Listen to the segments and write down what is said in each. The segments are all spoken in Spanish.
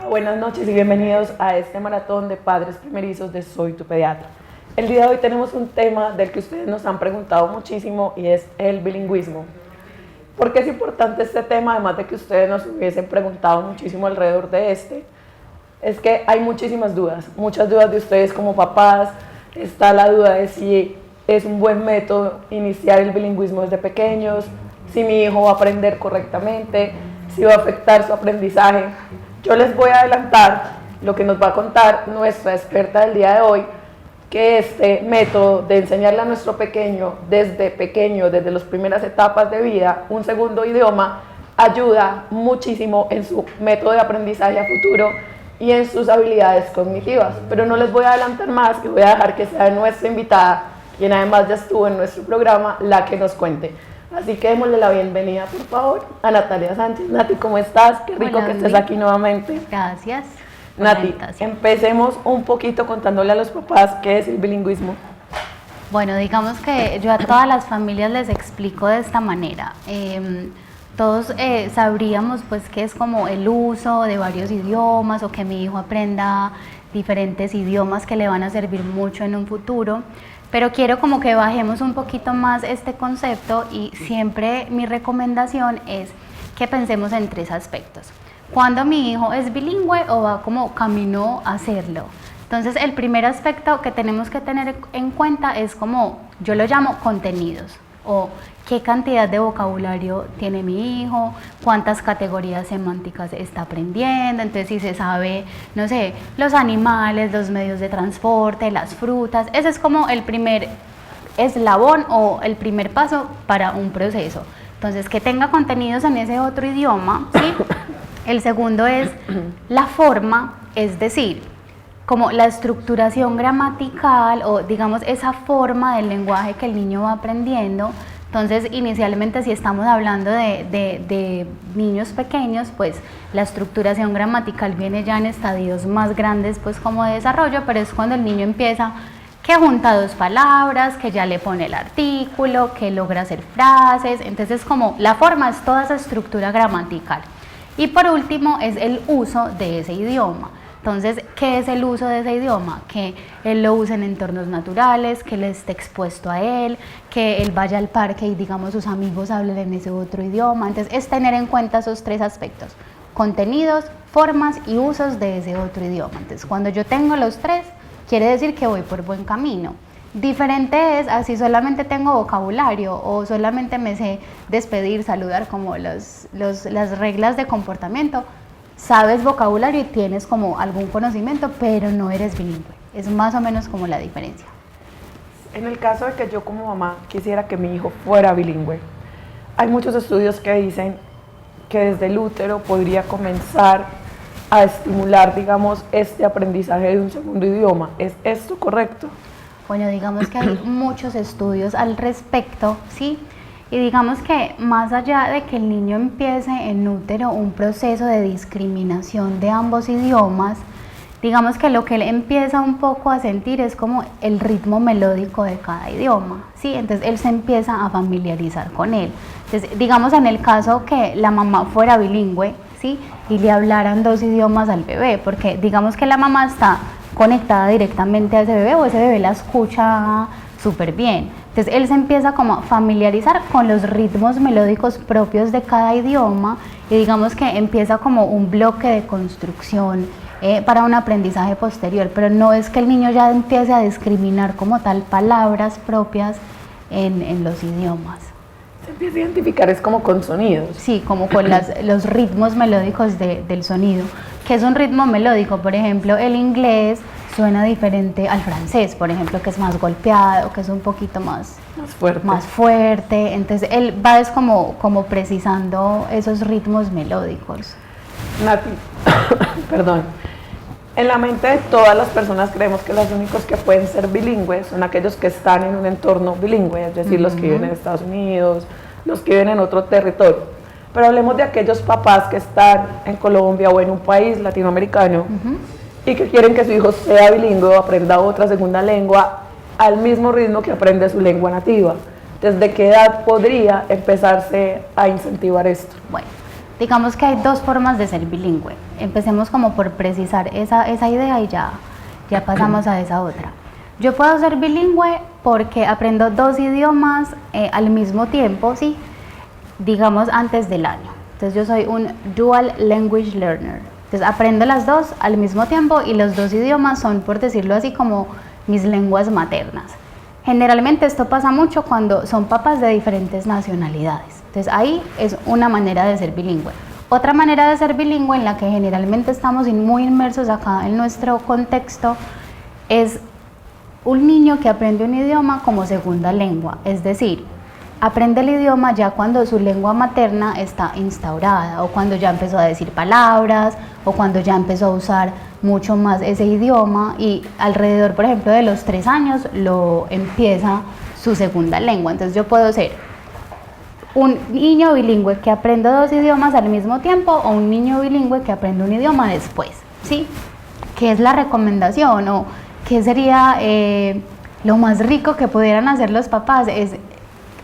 Buenas noches y bienvenidos a este maratón de padres primerizos de Soy tu Pediatra. El día de hoy tenemos un tema del que ustedes nos han preguntado muchísimo y es el bilingüismo. ¿Por qué es importante este tema? Además de que ustedes nos hubiesen preguntado muchísimo alrededor de este, es que hay muchísimas dudas, muchas dudas de ustedes como papás. Está la duda de si es un buen método iniciar el bilingüismo desde pequeños, si mi hijo va a aprender correctamente, si va a afectar su aprendizaje. Yo les voy a adelantar lo que nos va a contar nuestra experta del día de hoy, que este método de enseñarle a nuestro pequeño, desde las primeras etapas de vida, un segundo idioma, ayuda muchísimo en su método de aprendizaje a futuro y en sus habilidades cognitivas. Pero no les voy a adelantar más y voy a dejar que sea nuestra invitada, quien además ya estuvo en nuestro programa, la que nos cuente. Así que démosle la bienvenida, por favor, a Natalia Sánchez. Nati, ¿cómo estás? Qué rico que estés aquí nuevamente. Gracias. Nati, empecemos un poquito contándole a los papás qué es el bilingüismo. Bueno, digamos que yo a todas las familias les explico de esta manera. Todos sabríamos pues que es como el uso de varios idiomas o que mi hijo aprenda diferentes idiomas que le van a servir mucho en un futuro. Pero quiero como que bajemos un poquito más este concepto y siempre mi recomendación es que pensemos en tres aspectos. ¿Cuándo mi hijo es bilingüe o va como camino a hacerlo? Entonces el primer aspecto que tenemos que tener en cuenta es como, yo lo llamo contenidos, o qué cantidad de vocabulario tiene mi hijo, cuántas categorías semánticas está aprendiendo. Entonces si se sabe, no sé, los animales, los medios de transporte, las frutas, ese es como el primer eslabón o el primer paso para un proceso. Entonces que tenga contenidos en ese otro idioma, ¿sí? El segundo es la forma, es decir, como la estructuración gramatical o digamos esa forma del lenguaje que el niño va aprendiendo. Entonces inicialmente si estamos hablando de niños pequeños, pues la estructuración gramatical viene ya en estadios más grandes pues como de desarrollo, pero es cuando el niño empieza que junta dos palabras, que ya le pone el artículo, que logra hacer frases. Entonces como la forma es toda esa estructura gramatical. Y por último es el uso de ese idioma. Entonces, ¿qué es el uso de ese idioma? Que él lo use en entornos naturales, que él esté expuesto a él, que él vaya al parque y digamos sus amigos hablen en ese otro idioma. Entonces, es tener en cuenta esos tres aspectos: contenidos, formas y usos de ese otro idioma. Entonces, cuando yo tengo los tres, quiere decir que voy por buen camino. Diferente es así solamente tengo vocabulario o solamente me sé despedir, saludar, como las reglas de comportamiento. Sabes vocabulario y tienes como algún conocimiento, pero no eres bilingüe. Es más o menos como la diferencia. En el caso de que yo como mamá quisiera que mi hijo fuera bilingüe, hay muchos estudios que dicen que desde el útero podría comenzar a estimular, digamos, este aprendizaje de un segundo idioma. ¿Es esto correcto? Bueno, digamos que hay muchos estudios al respecto, ¿sí? Y digamos que más allá de que el niño empiece en útero un proceso de discriminación de ambos idiomas, digamos que lo que él empieza un poco a sentir es como el ritmo melódico de cada idioma, ¿sí? Entonces él se empieza a familiarizar con él. Entonces, digamos en el caso que la mamá fuera bilingüe, ¿sí? Y le hablaran dos idiomas al bebé, porque digamos que la mamá está conectada directamente a ese bebé o ese bebé la escucha súper bien. Entonces él se empieza como a familiarizar con los ritmos melódicos propios de cada idioma y digamos que empieza como un bloque de construcción para un aprendizaje posterior, pero no es que el niño ya empiece a discriminar como tal palabras propias en los idiomas. Se empieza a identificar es como con sonidos. Sí, como con los ritmos melódicos del sonido. ¿Qué es un ritmo melódico? Por ejemplo, el inglés suena diferente al francés, por ejemplo, que es más golpeado, que es un poquito más fuerte. Entonces él va es como precisando esos ritmos melódicos. Nati, perdón. En la mente de todas las personas creemos que los únicos que pueden ser bilingües son aquellos que están en un entorno bilingüe, es decir, los que viven en Estados Unidos, los que viven en otro territorio. Pero hablemos de aquellos papás que están en Colombia o en un país latinoamericano y que quieren que su hijo sea bilingüe o aprenda otra segunda lengua al mismo ritmo que aprende su lengua nativa. ¿Desde qué edad podría empezarse a incentivar esto? Bueno, Digamos que hay dos formas de ser bilingüe. Empecemos como por precisar esa idea y ya pasamos a esa otra. Yo puedo ser bilingüe porque aprendo dos idiomas al mismo tiempo, ¿sí? Digamos antes del año. Entonces yo soy un dual language learner. Entonces aprendo las dos al mismo tiempo y los dos idiomas son, por decirlo así, como mis lenguas maternas. Generalmente esto pasa mucho cuando son papás de diferentes nacionalidades. Entonces ahí es una manera de ser bilingüe. Otra manera de ser bilingüe en la que generalmente estamos muy inmersos acá en nuestro contexto es un niño que aprende un idioma como segunda lengua, es decir, aprende el idioma ya cuando su lengua materna está instaurada o cuando ya empezó a decir palabras o cuando ya empezó a usar mucho más ese idioma y alrededor, por ejemplo, de los 3 años lo empieza su segunda lengua. Entonces yo puedo ser un niño bilingüe que aprende dos idiomas al mismo tiempo o un niño bilingüe que aprende un idioma después, ¿sí? ¿Qué es la recomendación o qué sería lo más rico que pudieran hacer los papás? Es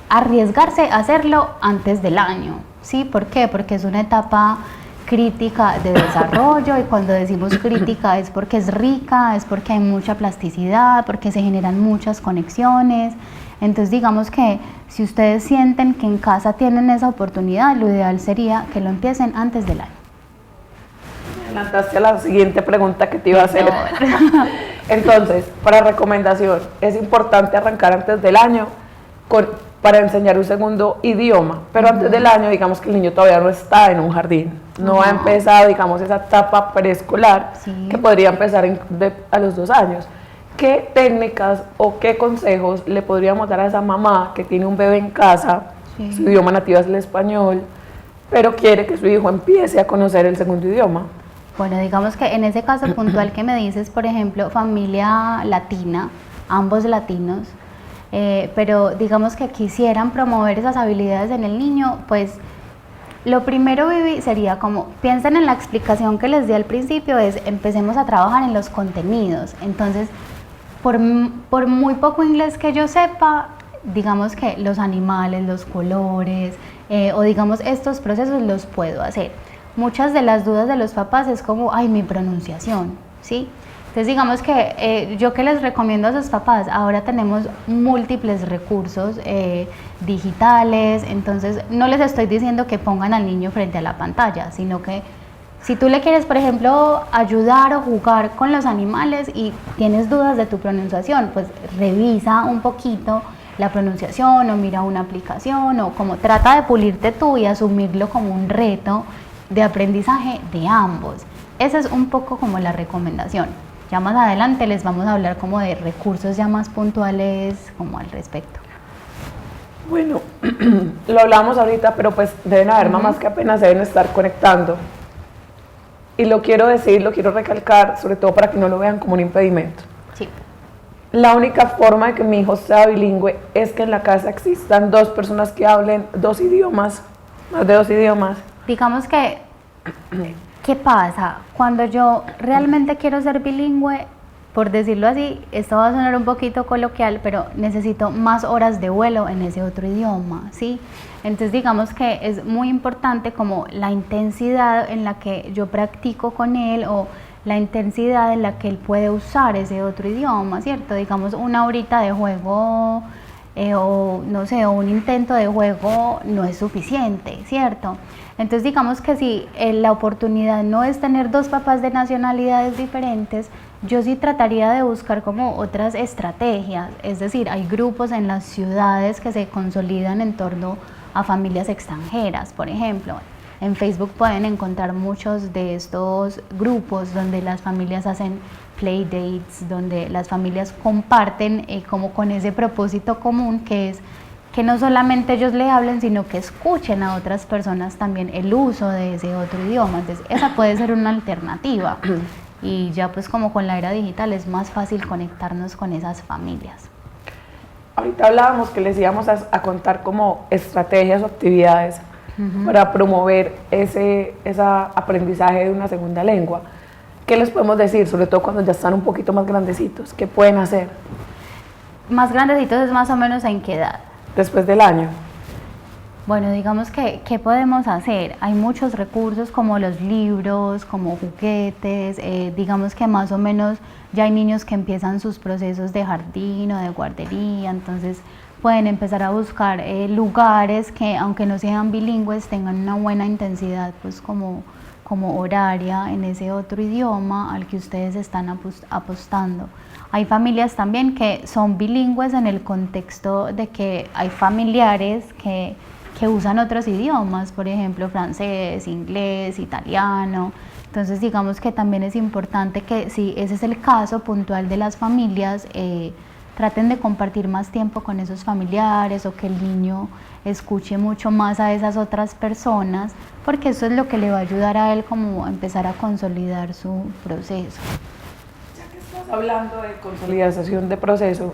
arriesgarse a hacerlo antes del año, ¿sí? ¿Por qué? Porque es una etapa crítica de desarrollo y cuando decimos crítica es porque es rica, es porque hay mucha plasticidad, porque se generan muchas conexiones. Entonces digamos que si ustedes sienten que en casa tienen esa oportunidad, lo ideal sería que lo empiecen antes del año. Adelantaste a la siguiente pregunta que te iba a hacer. Entonces, para recomendación, es importante arrancar antes del año para enseñar un segundo idioma, pero antes del año, digamos que el niño todavía no está en un jardín, no ha empezado, digamos, esa etapa preescolar que podría empezar a los 2 años. ¿Qué técnicas o qué consejos le podríamos dar a esa mamá que tiene un bebé en casa, su idioma nativo es el español, pero quiere que su hijo empiece a conocer el segundo idioma? Bueno, digamos que en ese caso puntual que me dices, por ejemplo, familia latina, ambos latinos, pero digamos que quisieran promover esas habilidades en el niño, pues lo primero, Vivi, sería como, piensen en la explicación que les di al principio, es empecemos a trabajar en los contenidos. Entonces, por muy poco inglés que yo sepa, digamos que los animales, los colores, o digamos estos procesos los puedo hacer. Muchas de las dudas de los papás es como, ay, mi pronunciación, ¿sí? Entonces digamos que yo que les recomiendo a sus papás, ahora tenemos múltiples recursos digitales, entonces no les estoy diciendo que pongan al niño frente a la pantalla, sino que si tú le quieres, por ejemplo, ayudar o jugar con los animales y tienes dudas de tu pronunciación, pues revisa un poquito la pronunciación o mira una aplicación o como trata de pulirte tú y asumirlo como un reto de aprendizaje de ambos. Esa es un poco como la recomendación. Ya más adelante les vamos a hablar como de recursos ya más puntuales como al respecto. Bueno, lo hablamos ahorita, pero pues deben haber mamás que apenas deben estar conectando. Y lo quiero decir, lo quiero recalcar, sobre todo para que no lo vean como un impedimento. Sí. La única forma de que mi hijo sea bilingüe es que en la casa existan 2 personas que hablen 2 idiomas, más de 2 idiomas. Digamos que, ¿qué pasa? Cuando yo realmente quiero ser bilingüe, por decirlo así, esto va a sonar un poquito coloquial, pero necesito más horas de vuelo en ese otro idioma, ¿sí? Entonces digamos que es muy importante como la intensidad en la que yo practico con él o la intensidad en la que él puede usar ese otro idioma, ¿cierto? Digamos 1 horita de juego o no sé, o un intento de juego no es suficiente, ¿cierto? Entonces digamos que si la oportunidad no es tener 2 papás de nacionalidades diferentes, yo sí trataría de buscar como otras estrategias, es decir, hay grupos en las ciudades que se consolidan en torno a familias extranjeras, por ejemplo. En Facebook pueden encontrar muchos de estos grupos donde las familias hacen playdates, donde las familias comparten como con ese propósito común que es que no solamente ellos le hablen, sino que escuchen a otras personas también el uso de ese otro idioma. Entonces, esa puede ser una alternativa. Y ya pues como con la era digital es más fácil conectarnos con esas familias. Ahorita hablábamos que les íbamos a contar como estrategias o actividades para promover ese aprendizaje de una segunda lengua. ¿Qué les podemos decir? Sobre todo cuando ya están un poquito más grandecitos. ¿Qué pueden hacer? Más grandecitos es más o menos ¿en qué edad? Después del año. Bueno, digamos que, ¿qué podemos hacer? Hay muchos recursos como los libros, como juguetes, digamos que más o menos ya hay niños que empiezan sus procesos de jardín o de guardería, entonces pueden empezar a buscar lugares que, aunque no sean bilingües, tengan una buena intensidad, pues como horaria en ese otro idioma al que ustedes están apostando. Hay familias también que son bilingües en el contexto de que hay familiares que usan otros idiomas, por ejemplo francés, inglés, italiano. Entonces digamos que también es importante que si ese es el caso puntual de las familias, traten de compartir más tiempo con esos familiares o que el niño escuche mucho más a esas otras personas, porque eso es lo que le va a ayudar a él como a empezar a consolidar su proceso. Ya que estás hablando de consolidación de proceso,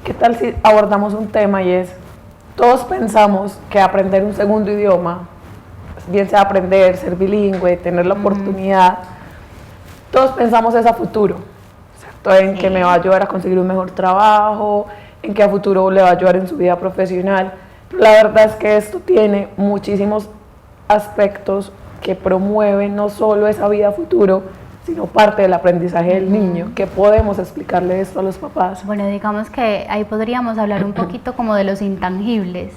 ¿qué tal si abordamos un tema y es, todos pensamos que aprender un segundo idioma, bien sea aprender, ser bilingüe, tener la oportunidad, todos pensamos es a futuro, ¿cierto? En que me va a ayudar a conseguir un mejor trabajo, en que a futuro le va a ayudar en su vida profesional. Pero la verdad es que esto tiene muchísimos aspectos que promueven no solo esa vida a futuro, sino parte del aprendizaje del niño. ¿Qué podemos explicarle esto a los papás? Bueno, digamos que ahí podríamos hablar un poquito como de los intangibles,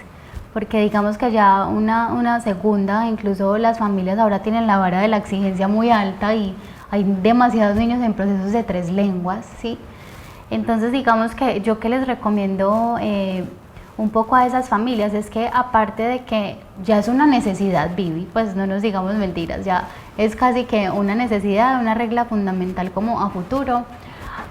porque digamos que ya una segunda, incluso las familias ahora tienen la vara de la exigencia muy alta y hay demasiados niños en procesos de 3 lenguas, ¿sí? Entonces digamos que yo que les recomiendo un poco a esas familias es que aparte de que ya es una necesidad, Vivi, pues no nos digamos mentiras, ya es casi que una necesidad, una regla fundamental como a futuro.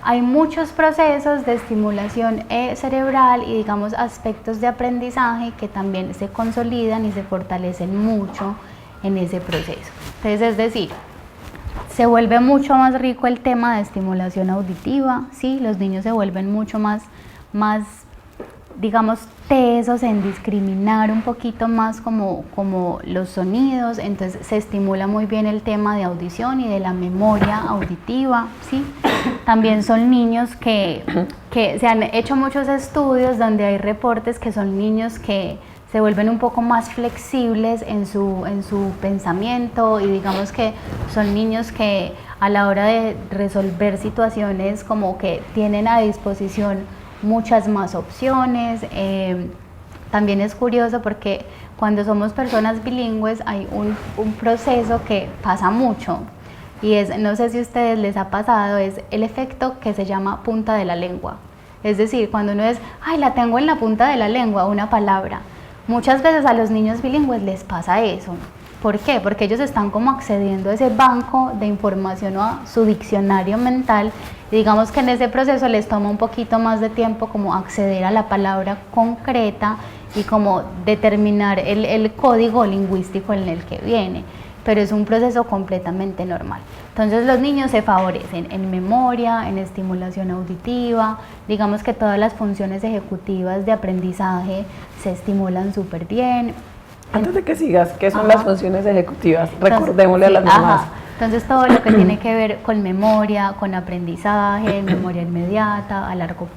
Hay muchos procesos de estimulación cerebral y digamos aspectos de aprendizaje que también se consolidan y se fortalecen mucho en ese proceso. Entonces es decir, se vuelve mucho más rico el tema de estimulación auditiva, ¿sí? Los niños se vuelven mucho más digamos, tesos en discriminar un poquito más como los sonidos, entonces se estimula muy bien el tema de audición y de la memoria auditiva, ¿sí? También son niños que se han hecho muchos estudios donde hay reportes que son niños que se vuelven un poco más flexibles en su pensamiento y digamos que son niños que a la hora de resolver situaciones como que tienen a disposición muchas más opciones. También es curioso porque cuando somos personas bilingües hay un proceso que pasa mucho y es, no sé si a ustedes les ha pasado, es el efecto que se llama punta de la lengua. Es decir, cuando uno es, ay, la tengo en la punta de la lengua, una palabra. Muchas veces a los niños bilingües les pasa eso. ¿Por qué? Porque ellos están como accediendo a ese banco de información o a su diccionario mental y digamos que en ese proceso les toma un poquito más de tiempo como acceder a la palabra concreta y como determinar el código lingüístico en el que viene, pero es un proceso completamente normal. Entonces los niños se favorecen en memoria, en estimulación auditiva, digamos que todas las funciones ejecutivas de aprendizaje se estimulan súper bien. Antes de que sigas, ¿qué son las funciones ejecutivas? Recordémosle a las mamás. Entonces todo lo que tiene que ver con memoria, con aprendizaje, memoria inmediata, a largo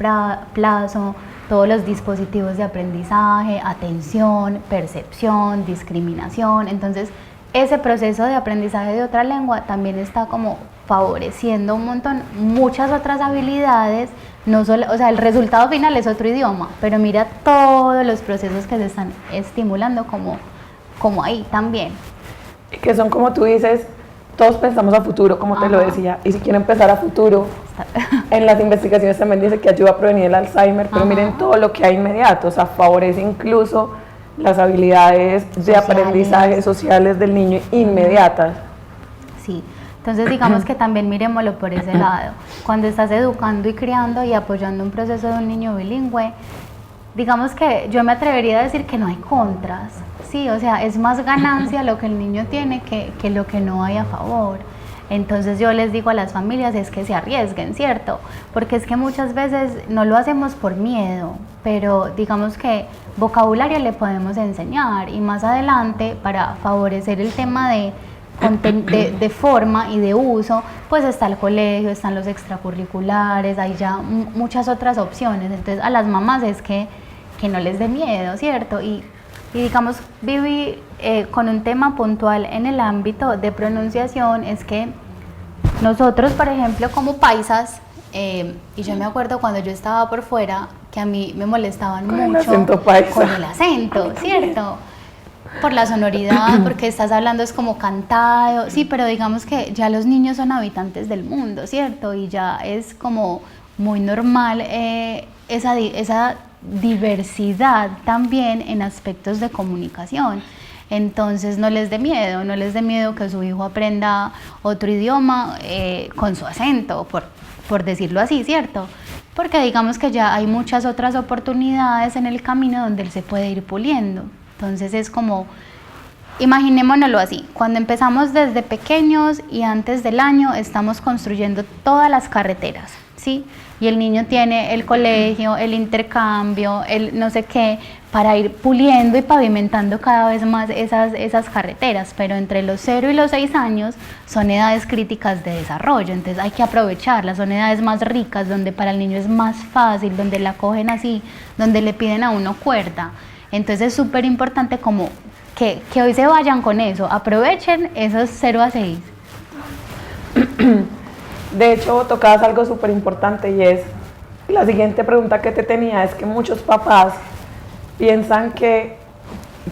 plazo, todos los dispositivos de aprendizaje, atención, percepción, discriminación. Entonces ese proceso de aprendizaje de otra lengua también está como favoreciendo un montón, muchas otras habilidades, no solo, o sea, el resultado final es otro idioma, pero mira todos los procesos que se están estimulando como ahí también. Y que son como tú dices, todos pensamos a futuro, como te lo decía, y si quieren empezar a futuro, en las investigaciones también dice que ayuda a prevenir el Alzheimer, pero miren todo lo que hay inmediato, o sea, favorece incluso las habilidades de aprendizaje sociales del niño inmediatas. Sí. Entonces digamos que también miremoslo por ese lado. Cuando estás educando y criando y apoyando un proceso de un niño bilingüe, digamos que yo me atrevería a decir que no hay contras, sí, o sea, es más ganancia lo que el niño tiene que lo que no hay a favor. Entonces yo les digo a las familias es que se arriesguen, ¿cierto? Porque es que muchas veces no lo hacemos por miedo, pero digamos que vocabulario le podemos enseñar y más adelante para favorecer el tema de forma y de uso, pues está el colegio, están los extracurriculares, hay ya muchas otras opciones. Entonces a las mamás es que no les dé miedo, ¿cierto? Y Y digamos, Vivi, con un tema puntual en el ámbito de pronunciación, es que nosotros, por ejemplo, como paisas, y yo me acuerdo cuando yo estaba por fuera, que a mí me molestaban con mucho el acento paisa. con el acento, ¿cierto? Por la sonoridad, porque estás hablando es como cantado, sí, pero digamos que ya los niños son habitantes del mundo, ¿cierto? Y ya es como muy normal esa diversidad también en aspectos de comunicación. Entonces no les dé miedo que su hijo aprenda otro idioma con su acento, por decirlo así, ¿cierto? Porque digamos que ya hay muchas otras oportunidades en el camino donde él se puede ir puliendo. Entonces es como, imaginémonoslo así, cuando empezamos desde pequeños y antes del año estamos construyendo todas las carreteras, ¿sí? Y el niño tiene el colegio, el intercambio, el no sé qué, para ir puliendo y pavimentando cada vez más esas carreteras, pero entre los 0 y los 6 años son edades críticas de desarrollo, entonces hay que aprovecharlas, son edades más ricas, donde para el niño es más fácil, donde la cogen así, donde le piden a uno cuerda. Entonces es súper importante como que hoy se vayan con eso, aprovechen esos 0 a 6. De hecho, tocabas algo súper importante y es, la siguiente pregunta que te tenía es que muchos papás piensan que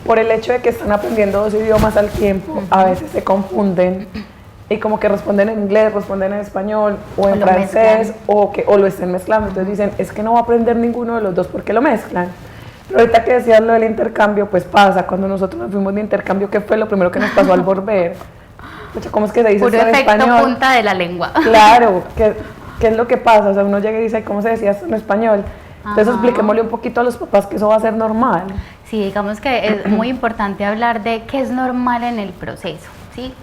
por el hecho de que están aprendiendo 2 idiomas al tiempo, a veces se confunden y como que responden en inglés, responden en español o en francés o lo estén mezclando. Entonces dicen, es que no va a aprender ninguno de los dos porque lo mezclan. Pero ahorita que decías lo del intercambio, pues pasa, cuando nosotros nos fuimos de intercambio, ¿qué fue lo primero que nos pasó al volver? ¿Cómo es que se dice Puro esto en efecto español? punta de la lengua. Claro, ¿qué es lo que pasa? O sea, uno llega y dice, ¿cómo se decía esto en español? Entonces expliquémosle un poquito a los papás que eso va a ser normal. Sí, digamos que es muy importante hablar de qué es normal en el proceso, ¿sí?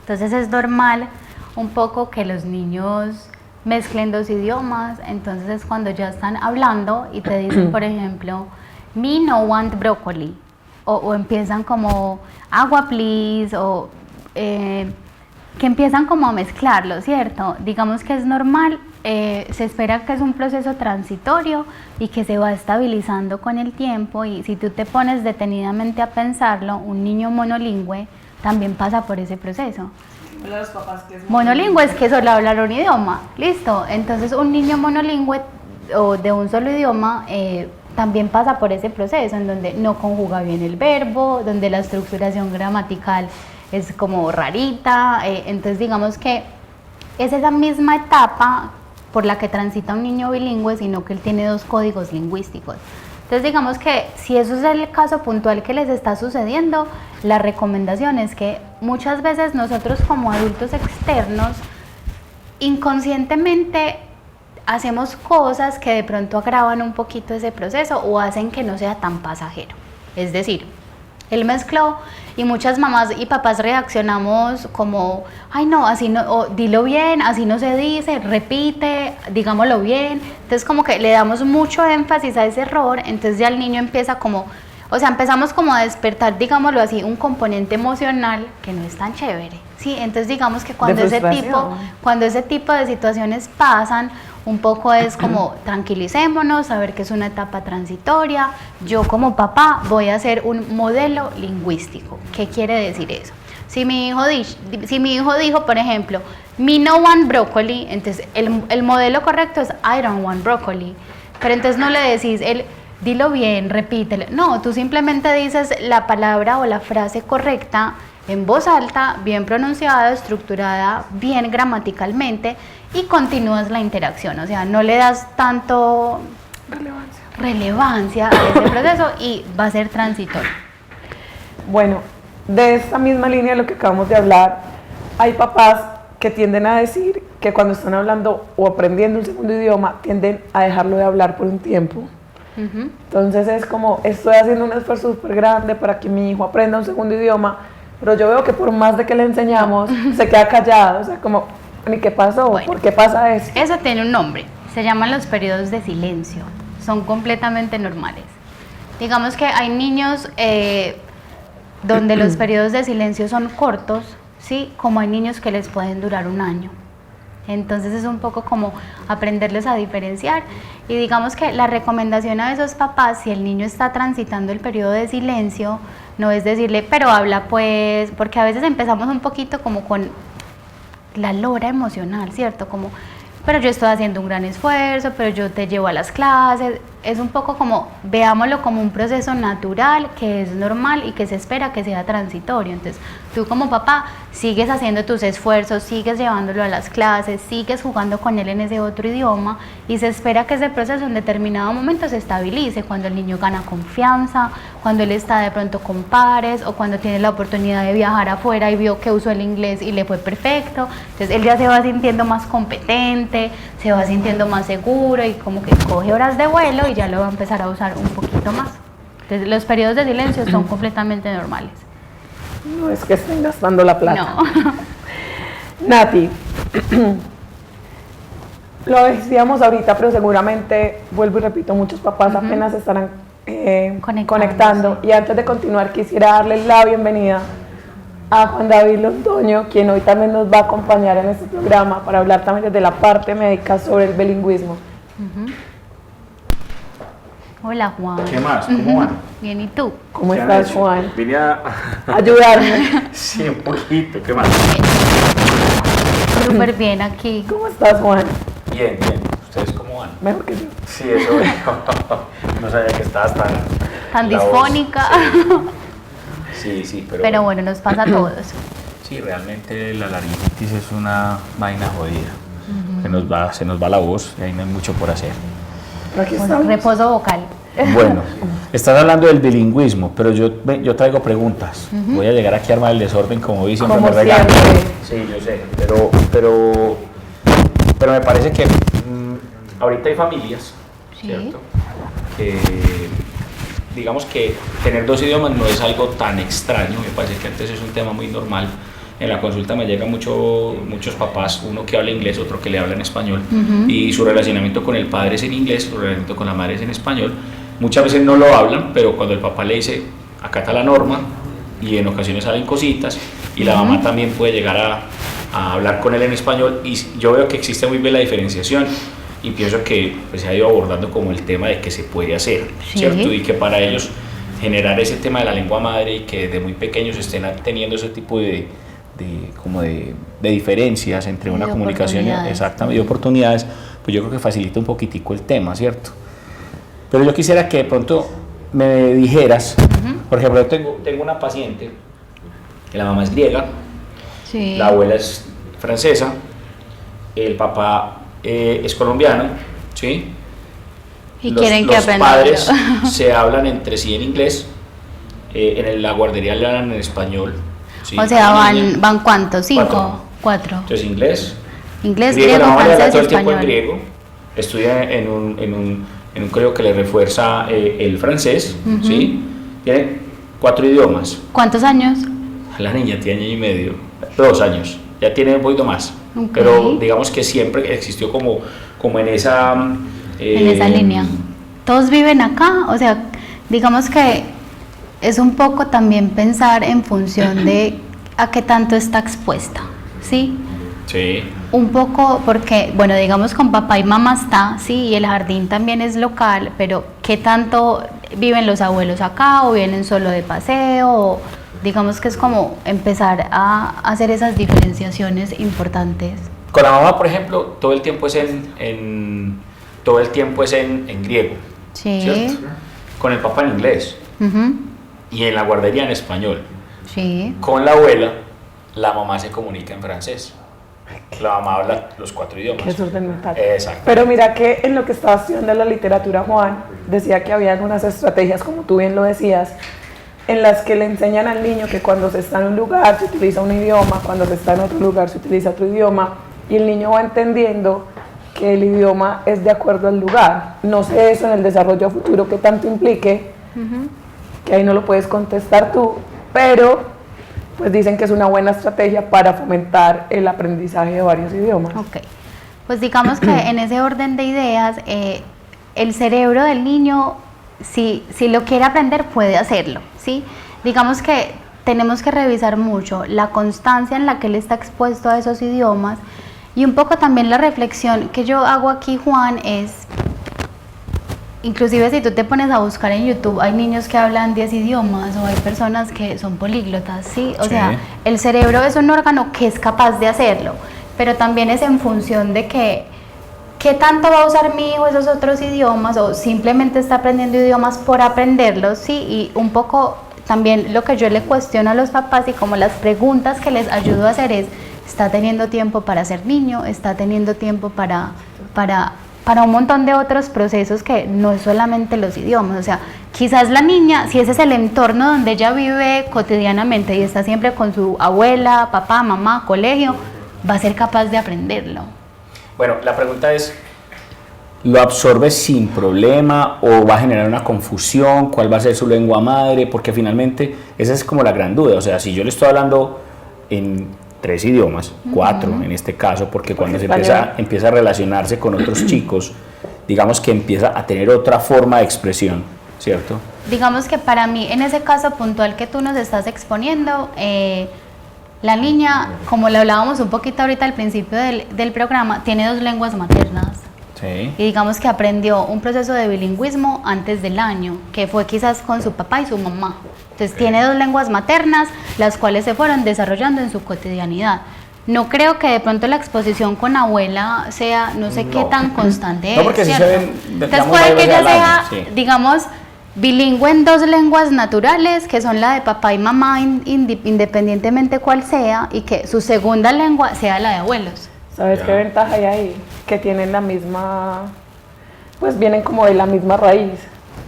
Entonces es normal un poco que los niños mezclen 2 idiomas, entonces es cuando ya están hablando y te dicen, por ejemplo, me no want broccoli, o empiezan como agua please, o que empiezan como a mezclarlo, ¿cierto? Digamos que es normal, se espera que es un proceso transitorio y que se va estabilizando con el tiempo, y si tú te pones detenidamente a pensarlo, un niño monolingüe también pasa por ese proceso. Los papás que es Monolingüe es que solo hablar un idioma, listo. Entonces un niño monolingüe o de un solo idioma también pasa por ese proceso en donde no conjuga bien el verbo, donde la estructuración gramatical es como rarita. Entonces digamos que es esa misma etapa por la que transita un niño bilingüe, sino que él tiene 2 códigos lingüísticos. Entonces digamos que si eso es el caso puntual que les está sucediendo, la recomendación es que muchas veces nosotros como adultos externos inconscientemente hacemos cosas que de pronto agravan un poquito ese proceso o hacen que no sea tan pasajero. Es decir, él mezcló y muchas mamás y papás reaccionamos como, ay no, así no, o dilo bien, así no se dice, repite, digámoslo bien. Entonces como que le damos mucho énfasis a ese error, entonces ya el niño empieza como, o sea, empezamos como a despertar, digámoslo así, un componente emocional que no es tan chévere, ¿sí? Entonces digamos que cuando ese tipo de situaciones pasan, un poco es como tranquilicémonos, saber que es una etapa transitoria. Yo como papá voy a hacer un modelo lingüístico. ¿Qué quiere decir eso? Si mi hijo dijo, por ejemplo, me no want broccoli, entonces el modelo correcto es I don't want broccoli. Pero entonces no le decís, dilo bien, repítelo. No, tú simplemente dices la palabra o la frase correcta en voz alta, bien pronunciada, estructurada, bien gramaticalmente, y continúas la interacción. O sea, no le das tanto relevancia a ese proceso y va a ser transitorio. Bueno, de esta misma línea de lo que acabamos de hablar, hay papás que tienden a decir que cuando están hablando o aprendiendo un segundo idioma, tienden a dejarlo de hablar por un tiempo. Entonces es como, estoy haciendo un esfuerzo súper grande para que mi hijo aprenda un segundo idioma, pero yo veo que por más de que le enseñamos, se queda callado, o sea, como, ¿y qué pasó? Bueno, ¿Por qué pasa eso? Eso tiene un nombre, se llaman los periodos de silencio, son completamente normales. Digamos que hay niños donde los periodos de silencio son cortos, ¿sí? Como hay niños que les pueden durar 1 año. Entonces es un poco como aprenderles a diferenciar y digamos que la recomendación a esos papás, si el niño está transitando el periodo de silencio, no es decirle, pero habla pues, porque a veces empezamos un poquito como con la lora emocional, ¿cierto? Como, pero yo estoy haciendo un gran esfuerzo, pero yo te llevo a las clases. Es un poco como, veámoslo como un proceso natural, que es normal y que se espera que sea transitorio. Entonces, tú como papá sigues haciendo tus esfuerzos, sigues llevándolo a las clases, sigues jugando con él en ese otro idioma y se espera que ese proceso en determinado momento se estabilice, cuando el niño gana confianza, cuando él está de pronto con pares o cuando tiene la oportunidad de viajar afuera y vio que usó el inglés y le fue perfecto. Entonces, él ya se va sintiendo más competente, se va sintiendo más seguro y como que coge horas de vuelo y ya lo va a empezar a usar un poquito más. Entonces, los periodos de silencio son completamente normales. No es que estén gastando la plata. No. Nati, lo decíamos ahorita, pero seguramente, vuelvo y repito, muchos papás apenas estarán conectando. Sí. Y antes de continuar, quisiera darle la bienvenida a Juan David Londoño, quien hoy también nos va a acompañar en este programa para hablar también desde la parte médica sobre el bilingüismo. Hola Juan. ¿Qué más? ¿Cómo van? Bien, ¿y tú? ¿Cómo ¿Qué han estás, hecho? Juan? Vine a... Ayudarme. Sí, un poquito. ¿Qué más? Súper bien aquí. ¿Cómo estás, Juan? Bien, bien. ¿Ustedes cómo van? Mejor que yo. Sí, eso veo. No sabía que estabas Tan la voz. disfónica. Sí, Pero bueno, nos pasa a todos. Sí, realmente la laringitis es una vaina jodida. Se nos va la voz y ahí no hay mucho por hacer. Pero aquí Pues, estamos. reposo vocal. Bueno, estás hablando del bilingüismo, pero yo traigo preguntas. Voy a llegar aquí a armar el desorden como vi, siempre Como me regañan. siempre. Sí, yo sé, pero me parece que ahorita hay familias, Sí. ¿cierto? Que digamos que tener dos idiomas no es algo tan extraño, me parece que antes es un tema muy normal. En la consulta me llegan muchos papás, uno que habla inglés, otro que le habla en español, y su relacionamiento con el padre es en inglés, su relacionamiento con la madre es en español. Muchas veces no lo hablan, pero cuando el papá le dice, acata la norma, y en ocasiones salen cositas, y la mamá también puede llegar a hablar con él en español, y yo veo que existe muy bien la diferenciación, y pienso que pues, se ha ido abordando como el tema de que se puede hacer, Sí. ¿cierto? Y que para ellos generar ese tema de la lengua madre y que desde muy pequeños estén teniendo ese tipo de diferencias entre Y una de comunicación oportunidades. exactamente, y oportunidades, pues yo creo que facilita un poquitico el tema, ¿cierto? Pero yo quisiera que de pronto me dijeras, por ejemplo, yo tengo una paciente que la mamá es griega, Sí. la abuela es francesa, el papá es colombiano, ¿sí? Y quieren que los aprenda. padres se hablan entre sí en inglés, en la guardería le hablan en español. ¿sí? O sea, A la niña. van ¿cuántos? Cuatro. Cuatro. Entonces inglés, Inglés, griego, griego, la mamá le habla francés, todo el tiempo en español. griego, estudia en un colegio que le refuerza el francés, ¿sí? Tiene 4 idiomas. ¿Cuántos años? La niña tiene año y medio, 2 años, ya tiene un poquito más, Ok. pero digamos que siempre existió como en esa... En esa línea. ¿Todos viven acá? O sea, digamos que es un poco también pensar en función de a qué tanto está expuesta, ¿sí? Sí. Un poco porque, bueno, digamos con papá y mamá está, sí, y el jardín también es local, pero ¿qué tanto viven los abuelos acá o vienen solo de paseo? O digamos que es como empezar a hacer esas diferenciaciones importantes. Con la mamá, por ejemplo, todo el tiempo es todo el tiempo es en griego, Sí. ¿cierto? Con el papá en inglés Ujú. y en la guardería en español. Sí. Con la abuela, la mamá se comunica en francés. La mamá habla los 4 idiomas. Qué desorden mental. Exacto. Pero mira que en lo que estaba estudiando la literatura, Juan, decía que había algunas estrategias, como tú bien lo decías, en las que le enseñan al niño que cuando se está en un lugar se utiliza un idioma, cuando se está en otro lugar se utiliza otro idioma, y el niño va entendiendo que el idioma es de acuerdo al lugar. No sé eso en el desarrollo futuro que tanto implique, que ahí no lo puedes contestar tú, pero pues dicen que es una buena estrategia para fomentar el aprendizaje de varios idiomas. Ok, pues digamos que en ese orden de ideas, el cerebro del niño, si lo quiere aprender, puede hacerlo, ¿sí? Digamos que tenemos que revisar mucho la constancia en la que él está expuesto a esos idiomas Y un poco también la reflexión que yo hago aquí, Juan, es, inclusive si tú te pones a buscar en YouTube, hay niños que hablan 10 idiomas o hay personas que son políglotas, ¿sí? O sea, el cerebro es un órgano que es capaz de hacerlo, pero también es en función de que qué tanto va a usar mi hijo esos otros idiomas o simplemente está aprendiendo idiomas por aprenderlos, ¿sí? Y un poco también lo que yo le cuestiono a los papás y como las preguntas que les ayudo a hacer es, ¿está teniendo tiempo para ser niño? ¿Está teniendo tiempo para un montón de otros procesos que no es solamente los idiomas? O sea, quizás la niña, si ese es el entorno donde ella vive cotidianamente y está siempre con su abuela, papá, mamá, colegio, va a ser capaz de aprenderlo. Bueno, la pregunta es, ¿lo absorbe sin problema o va a generar una confusión? ¿Cuál va a ser su lengua madre? Porque finalmente esa es como la gran duda. O sea, si yo le estoy hablando en 3 idiomas, 4 en este caso, porque cuando se empieza a relacionarse con otros chicos, digamos que empieza a tener otra forma de expresión, ¿cierto? Digamos que para mí, en ese caso puntual que tú nos estás exponiendo, la niña, como le hablábamos un poquito ahorita al principio del programa, tiene 2 lenguas maternas. Sí. Y digamos que aprendió un proceso de bilingüismo antes del año, que fue quizás con su papá y su mamá. Entonces tiene 2 lenguas maternas, las cuales se fueron desarrollando en su cotidianidad. No creo que de pronto la exposición con abuela sea, no sé qué tan constante es. No, porque sí se ven, entonces puede que ella sea, digamos, bilingüe en 2 lenguas naturales, que son la de papá y mamá, independientemente cuál sea, y que su segunda lengua sea la de abuelos. ¿Sabes qué ventaja hay ahí? Que tienen la misma, pues vienen como de la misma raíz.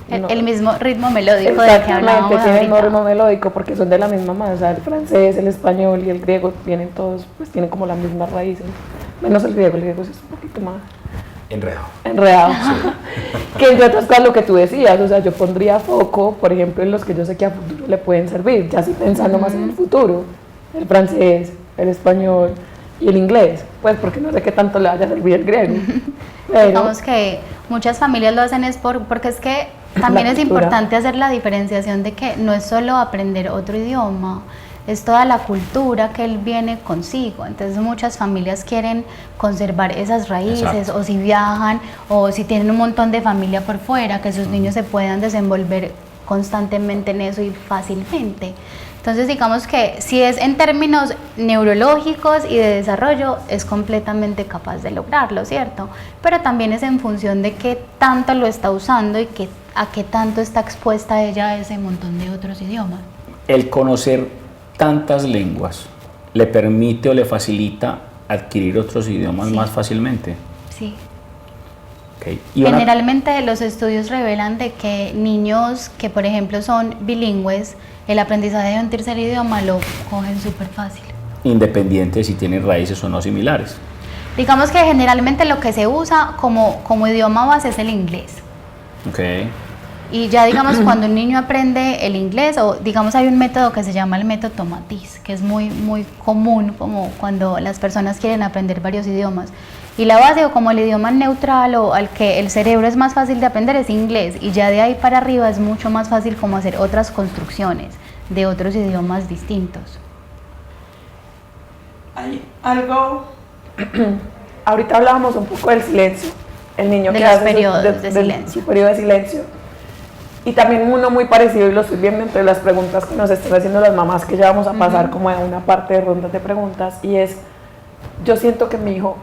El mismo ritmo melódico del que hablábamos. Exactamente, tienen el mismo ritmo melódico porque son de la misma madre. O sea, el francés, el español y el griego vienen todos, pues tienen como las mismas raíces. Menos el griego es un poquito más enredado. Sí. Que entre otras cosas lo que tú decías, o sea, yo pondría foco, por ejemplo, en los que yo sé que a futuro le pueden servir, ya así pensando más en el futuro, el francés, el español y el inglés, pues porque no sé qué tanto le vaya a servir el griego. Pero digamos que muchas familias lo hacen es porque es que también es importante hacer la diferenciación de que no es solo aprender otro idioma, es toda la cultura que él viene consigo. Entonces muchas familias quieren conservar esas raíces. Exacto. O si viajan o si tienen un montón de familia por fuera, que sus niños se puedan desenvolver constantemente en eso y fácilmente. Entonces digamos que si es en términos neurológicos y de desarrollo es completamente capaz de lograrlo, ¿cierto? Pero también es en función de qué tanto lo está usando y a qué tanto está expuesta ella a ese montón de otros idiomas. El conocer tantas lenguas le permite o le facilita adquirir otros idiomas más fácilmente. Sí. Okay. Generalmente los estudios revelan de que niños que por ejemplo son bilingües, el aprendizaje de un tercer idioma lo cogen súper fácil. Independiente de si tienen raíces o no similares. Digamos que generalmente lo que se usa como idioma base es el inglés. Okay. Y ya digamos cuando un niño aprende el inglés, o digamos hay un método que se llama el método Tomatis, que es muy común como cuando las personas quieren aprender varios idiomas. Y la base o como el idioma neutral o al que el cerebro es más fácil de aprender es inglés, y ya de ahí para arriba es mucho más fácil como hacer otras construcciones de otros idiomas distintos. Hay algo, ahorita hablábamos un poco del silencio, el niño de que los hace periodos de silencio. Su periodo de silencio. Y también uno muy parecido, y lo estoy viendo entre las preguntas que nos están haciendo las mamás, que ya vamos a pasar como a una parte de rondas de preguntas, y es, yo siento que mi hijo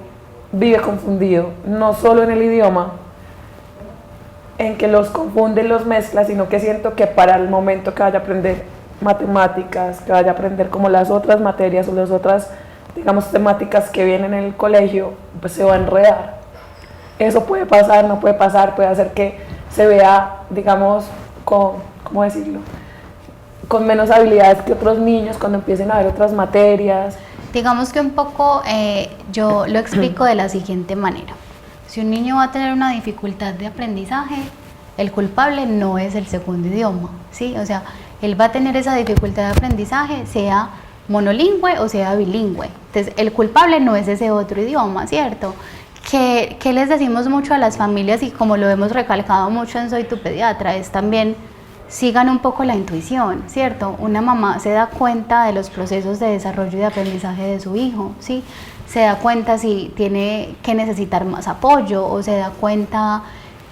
vive confundido, no solo en el idioma, en que los confunde, los mezcla, sino que siento que para el momento que vaya a aprender matemáticas, que vaya a aprender como las otras materias o las otras, digamos, temáticas que vienen en el colegio, pues se va a enredar. Eso puede pasar, no puede pasar, puede hacer que se vea, digamos, ¿cómo decirlo?, con menos habilidades que otros niños cuando empiecen a ver otras materias. Digamos que un poco yo lo explico de la siguiente manera. Si un niño va a tener una dificultad de aprendizaje, el culpable no es el segundo idioma, ¿sí? O sea, él va a tener esa dificultad de aprendizaje, sea monolingüe o sea bilingüe. Entonces, el culpable no es ese otro idioma, ¿cierto? Que les decimos mucho a las familias, y como lo hemos recalcado mucho en Soy tu Pediatra, es también sigan un poco la intuición, ¿cierto? Una mamá se da cuenta de los procesos de desarrollo y de aprendizaje de su hijo, ¿sí? se da cuenta si tiene que necesitar más apoyo o se da cuenta,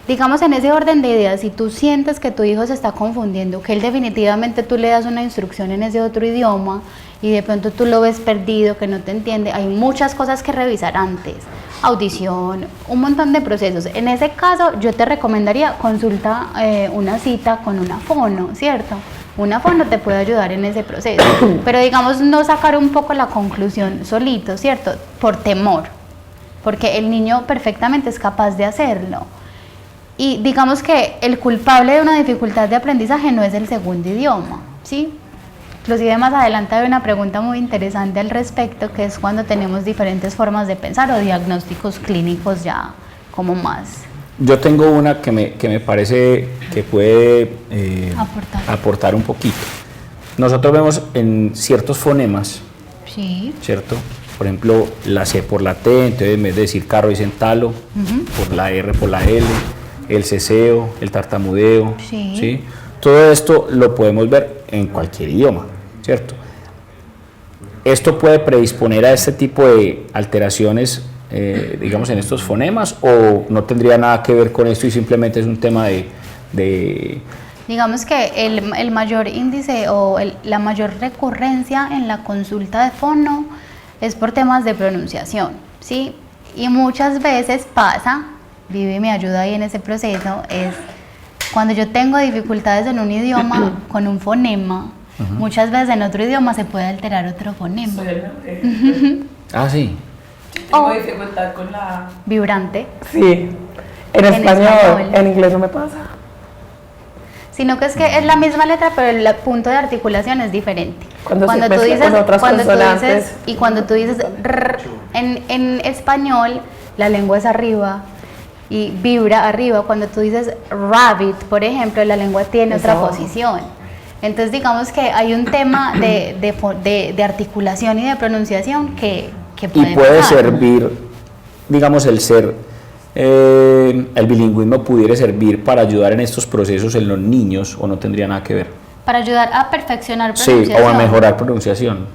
digamos en ese orden de ideas, si tú sientes que tu hijo se está confundiendo, que él definitivamente tú le das una instrucción en ese otro idioma y de pronto tú lo ves perdido, que no te entiende, hay muchas cosas que revisar antes, audición, un montón de procesos. En ese caso yo te recomendaría consulta una cita con una fono, ¿cierto? Una fono te puede ayudar en ese proceso, pero digamos no sacar un poco la conclusión solito, ¿cierto? Por temor, porque el niño perfectamente es capaz de hacerlo. Y digamos que el culpable de una dificultad de aprendizaje no es el segundo idioma, ¿sí? Inclusive más adelante hay una pregunta muy interesante al respecto, que es cuando tenemos diferentes formas de pensar o diagnósticos clínicos ya como más. Yo tengo una que me parece que puede aportar un poquito. Nosotros vemos en ciertos fonemas, sí, ¿cierto? Por ejemplo, la C por la T, entonces en vez de decir carro dicen talo, por la R por la L, el ceseo, el tartamudeo, sí. ¿sí? Todo esto lo podemos ver en cualquier idioma, ¿cierto? ¿Esto puede predisponer a este tipo de alteraciones, digamos, en estos fonemas, o no tendría nada que ver con esto y simplemente es un tema de... Digamos que el mayor índice o la mayor recurrencia en la consulta de fono es por temas de pronunciación, ¿sí? Y muchas veces pasa, Vivi me ayuda ahí en ese proceso, es cuando yo tengo dificultades en un idioma con un fonema, muchas veces en otro idioma se puede alterar otro fonema. Ah, sí. Tengo dificultad con la... Vibrante. Sí, en español, en inglés no me pasa. Sino que es la misma letra, pero el punto de articulación es diferente. Cuando tú dices, y cuando tú dices rr, en español la lengua es arriba y vibra arriba. Cuando tú dices rabbit, por ejemplo, la lengua tiene otra posición. Entonces digamos que hay un tema de articulación y de pronunciación que puede pasar. Servir, digamos, el bilingüismo pudiera servir para ayudar en estos procesos en los niños, o no tendría nada que ver. Para ayudar a perfeccionar pronunciación. Sí, o a mejorar pronunciación.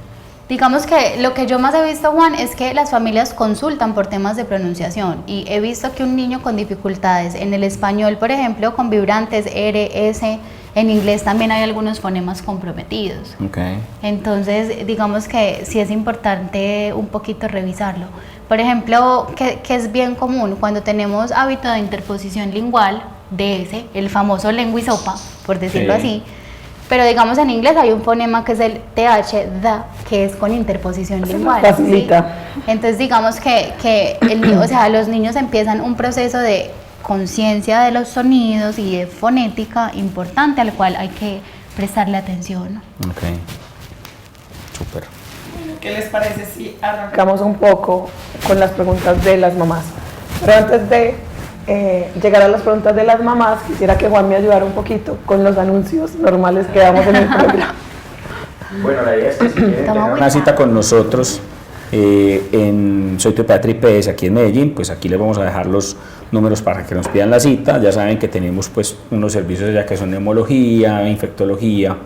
Digamos que lo que yo más he visto, Juan, es que las familias consultan por temas de pronunciación y he visto que un niño con dificultades en el español, por ejemplo, con vibrantes R, S, en inglés también hay algunos fonemas comprometidos. Okay. Entonces, digamos que sí es importante un poquito revisarlo. Por ejemplo, que es bien común cuando tenemos hábito de interposición lingual, DS, el famoso lengua y sopa, por decirlo así. Pero digamos en inglés hay un fonema que es el TH, da, que es con interposición lingual. Facilita. ¿Sí? Entonces digamos que o sea, los niños empiezan un proceso de conciencia de los sonidos y de fonética importante al cual hay que prestarle atención. Ok, súper. ¿Qué les parece si arrancamos un poco con las preguntas de las mamás? Pero antes de llegar a las preguntas de las mamás, quisiera que Juan me ayudara un poquito con los anuncios normales que damos en el programa. Bueno, la idea es que si quieren tener una cita con nosotros en Soy tu Pediatra IPS aquí en Medellín, pues aquí les vamos a dejar los números para que nos pidan la cita. Ya saben que tenemos pues unos servicios ya que son neumología, infectología,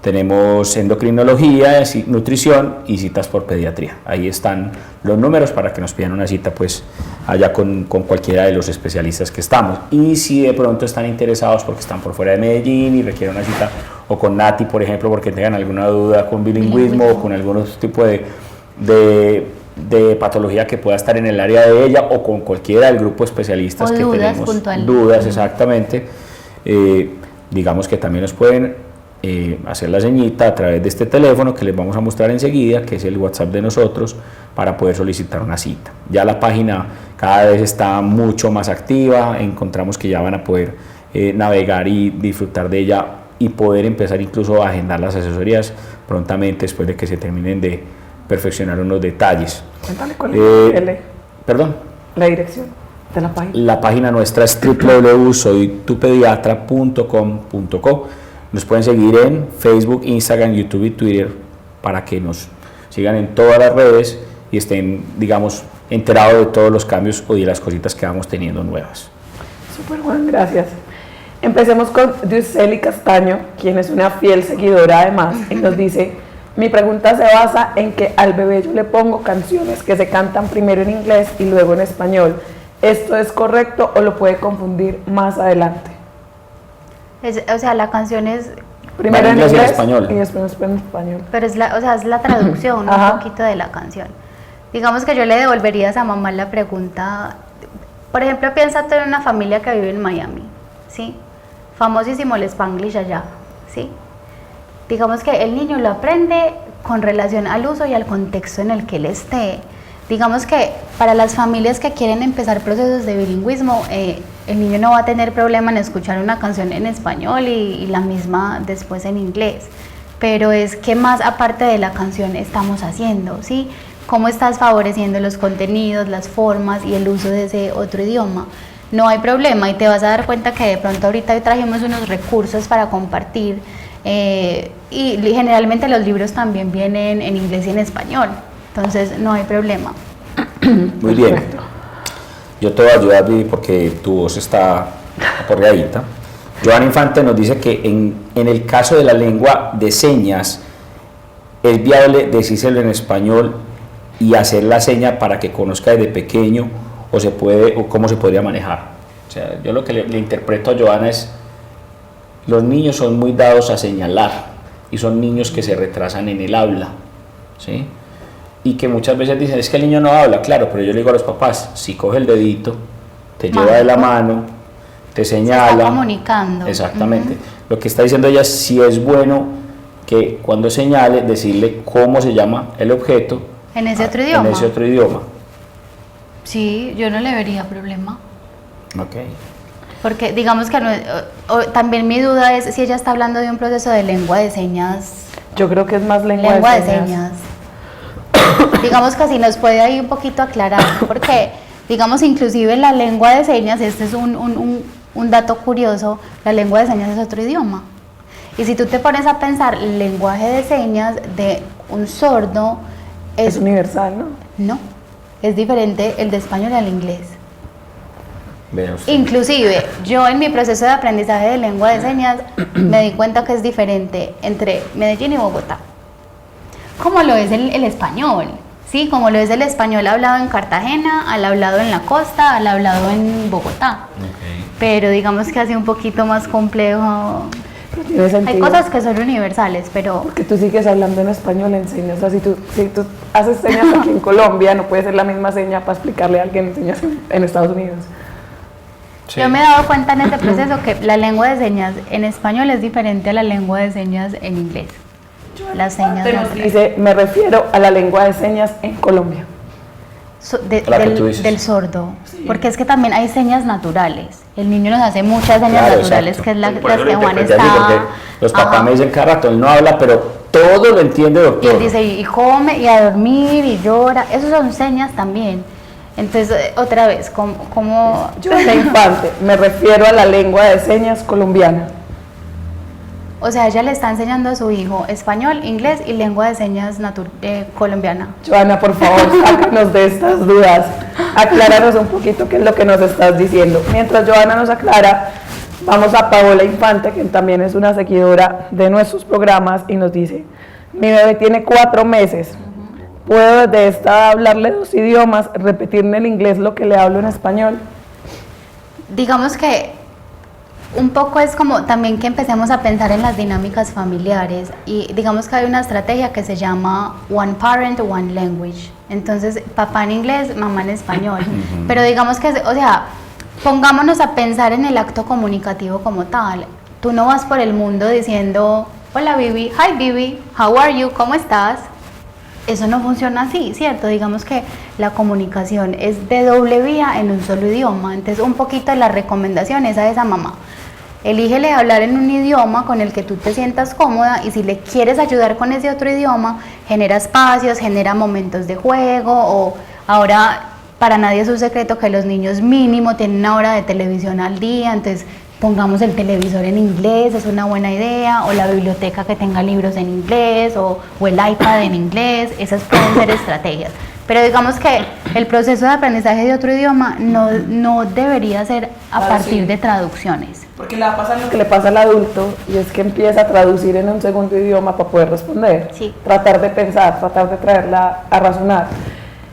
tenemos endocrinología, nutrición y citas por pediatría. Ahí están los números para que nos pidan una cita pues allá con cualquiera de los especialistas que estamos. Y si de pronto están interesados porque están por fuera de Medellín y requieren una cita, o con Nati, por ejemplo, porque tengan alguna duda con bilingüismo o con algún otro tipo de patología que pueda estar en el área de ella, o con cualquiera del grupo de especialistas o que dudas tenemos. Puntualmente. Dudas, exactamente. Digamos que también nos pueden hacer la señita a través de este teléfono que les vamos a mostrar enseguida, que es el WhatsApp de nosotros, para poder solicitar una cita. Ya la página cada vez está mucho más activa, encontramos que ya van a poder navegar y disfrutar de ella y poder empezar incluso a agendar las asesorías prontamente después de que se terminen de perfeccionar unos detalles. Cuéntale cuál es ¿Perdón? La dirección de la página. La página nuestra es www.soytupediatra.com.co. Nos pueden seguir en Facebook, Instagram, YouTube y Twitter para que nos sigan en todas las redes y estén, digamos, enterados de todos los cambios o de las cositas que vamos teniendo nuevas. Súper, Juan, gracias. Empecemos con Yuseli Castaño, quien es una fiel seguidora además, y nos dice: Mi pregunta se basa en que al bebé yo le pongo canciones que se cantan primero en inglés y luego en español. ¿Esto es correcto o lo puede confundir más adelante? O sea, la canción es, Primero en inglés y en inglés español. y después en español. pero es la, o sea, es la traducción Ajá. un poquito de la canción. Digamos que yo le devolvería a esa mamá la pregunta, por ejemplo, piénsate en una familia que vive en Miami, ¿sí? Famosísimo el Spanglish allá, ¿sí? Digamos que el niño lo aprende con relación al uso y al contexto en el que él esté. Digamos que para las familias que quieren empezar procesos de bilingüismo, el niño no va a tener problema en escuchar una canción en español y la misma después en inglés. Pero es que más aparte de la canción estamos haciendo, ¿sí? ¿Cómo estás favoreciendo los contenidos, las formas y el uso de ese otro idioma? No hay problema y te vas a dar cuenta que de pronto ahorita hoy trajimos unos recursos para compartir y generalmente los libros también vienen en inglés y en español, entonces no hay problema. Muy bien. Yo te voy a ayudar, Vivi, porque tu voz está aporreadita. Joana Infante nos dice que en el caso de la lengua de señas es viable decírselo en español y hacer la seña para que conozca desde pequeño o cómo se podría manejar. O sea, yo lo que le interpreto a Joana es: los niños son muy dados a señalar y son niños que se retrasan en el habla, ¿sí? Y que muchas veces dicen, es que el niño no habla, claro, pero yo le digo a los papás, si coge el dedito, te lleva de la mano, te señala. Se está comunicando. Exactamente. Lo que está diciendo ella es si es bueno que cuando señale, decirle cómo se llama el objeto. En ese otro idioma. En ese otro idioma. Sí, yo no le vería problema. Ok. Porque digamos que también mi duda es si ella está hablando de un proceso de lengua de señas. Yo creo que es más lengua de señas. Digamos que así nos puede ahí un poquito aclarar, porque digamos inclusive la lengua de señas, este es un dato curioso, la lengua de señas es otro idioma. Y si tú te pones a pensar, el lenguaje de señas de un sordo Es universal, ¿no? No, es diferente el de español al inglés. Vea usted. Inclusive, yo en mi proceso de aprendizaje de lengua de señas me di cuenta que es diferente entre Medellín y Bogotá. Como lo es el español, ¿sí? Como lo es el español hablado en Cartagena, al hablado en la costa, al hablado en Bogotá. Okay. Pero digamos que hace un poquito más complejo. Pero tiene sentido. Hay cosas que son universales, pero Porque tú sigues hablando en español en señas. O sea, si tú haces señas aquí en Colombia, no puede ser la misma seña para explicarle a alguien señas en Estados Unidos. Sí. yo me he dado cuenta en este proceso que la lengua de señas en español es diferente a la lengua de señas en inglés. Las señas Nos naturales. dice, me refiero a la lengua de señas en Colombia. La que tú dices. Del sordo, porque es que también hay señas naturales. El niño nos hace muchas señas Claro, naturales, exacto. que es la Por eso que lo Juan interpreté así, porque está. los papás Ajá. me dicen cada rato, él no habla, pero todo lo entiende, Y doctor. él dice, y come, y a dormir, y llora. Esas son señas también. Entonces, otra vez, como Yo de infante, me refiero a la lengua de señas colombiana. o sea, ella le está enseñando a su hijo español, inglés y lengua de señas colombiana. Joana, por favor, sácanos de estas dudas. Acláranos un poquito qué es lo que nos estás diciendo. Mientras Joana nos aclara, vamos a Paola Infante, que también es una seguidora de nuestros programas, y nos dice, mi bebé tiene 4 meses. ¿Puedo desde esta edad hablarle 2 idiomas, repetirle en inglés lo que le hablo en español? Digamos que un poco es como también que empecemos a pensar en las dinámicas familiares y digamos que hay una estrategia que se llama One Parent, One Language. Entonces, papá en inglés, mamá en español. Pero digamos que, o sea, pongámonos a pensar en el acto comunicativo como tal. Tú no vas por el mundo diciendo, hola Bibi, hi Bibi, how are you, ¿cómo estás? Eso no funciona así, ¿cierto? Digamos que la comunicación es de doble vía en un solo idioma. Entonces, un poquito de la recomendación es a esa mamá. Elígele hablar en un idioma con el que tú te sientas cómoda y si le quieres ayudar con ese otro idioma, genera espacios, genera momentos de juego o ahora para nadie es un secreto que los niños mínimo tienen una hora de televisión al día, entonces pongamos el televisor en inglés, es una buena idea, o la biblioteca que tenga libros en inglés o el iPad en inglés, esas pueden ser estrategias. Pero digamos que el proceso de aprendizaje de otro idioma no debería ser a partir de traducciones. Porque le va a pasar lo que le pasa al adulto, y es que empieza a traducir en un segundo idioma para poder responder. Sí. Tratar de pensar, tratar de traerla a razonar.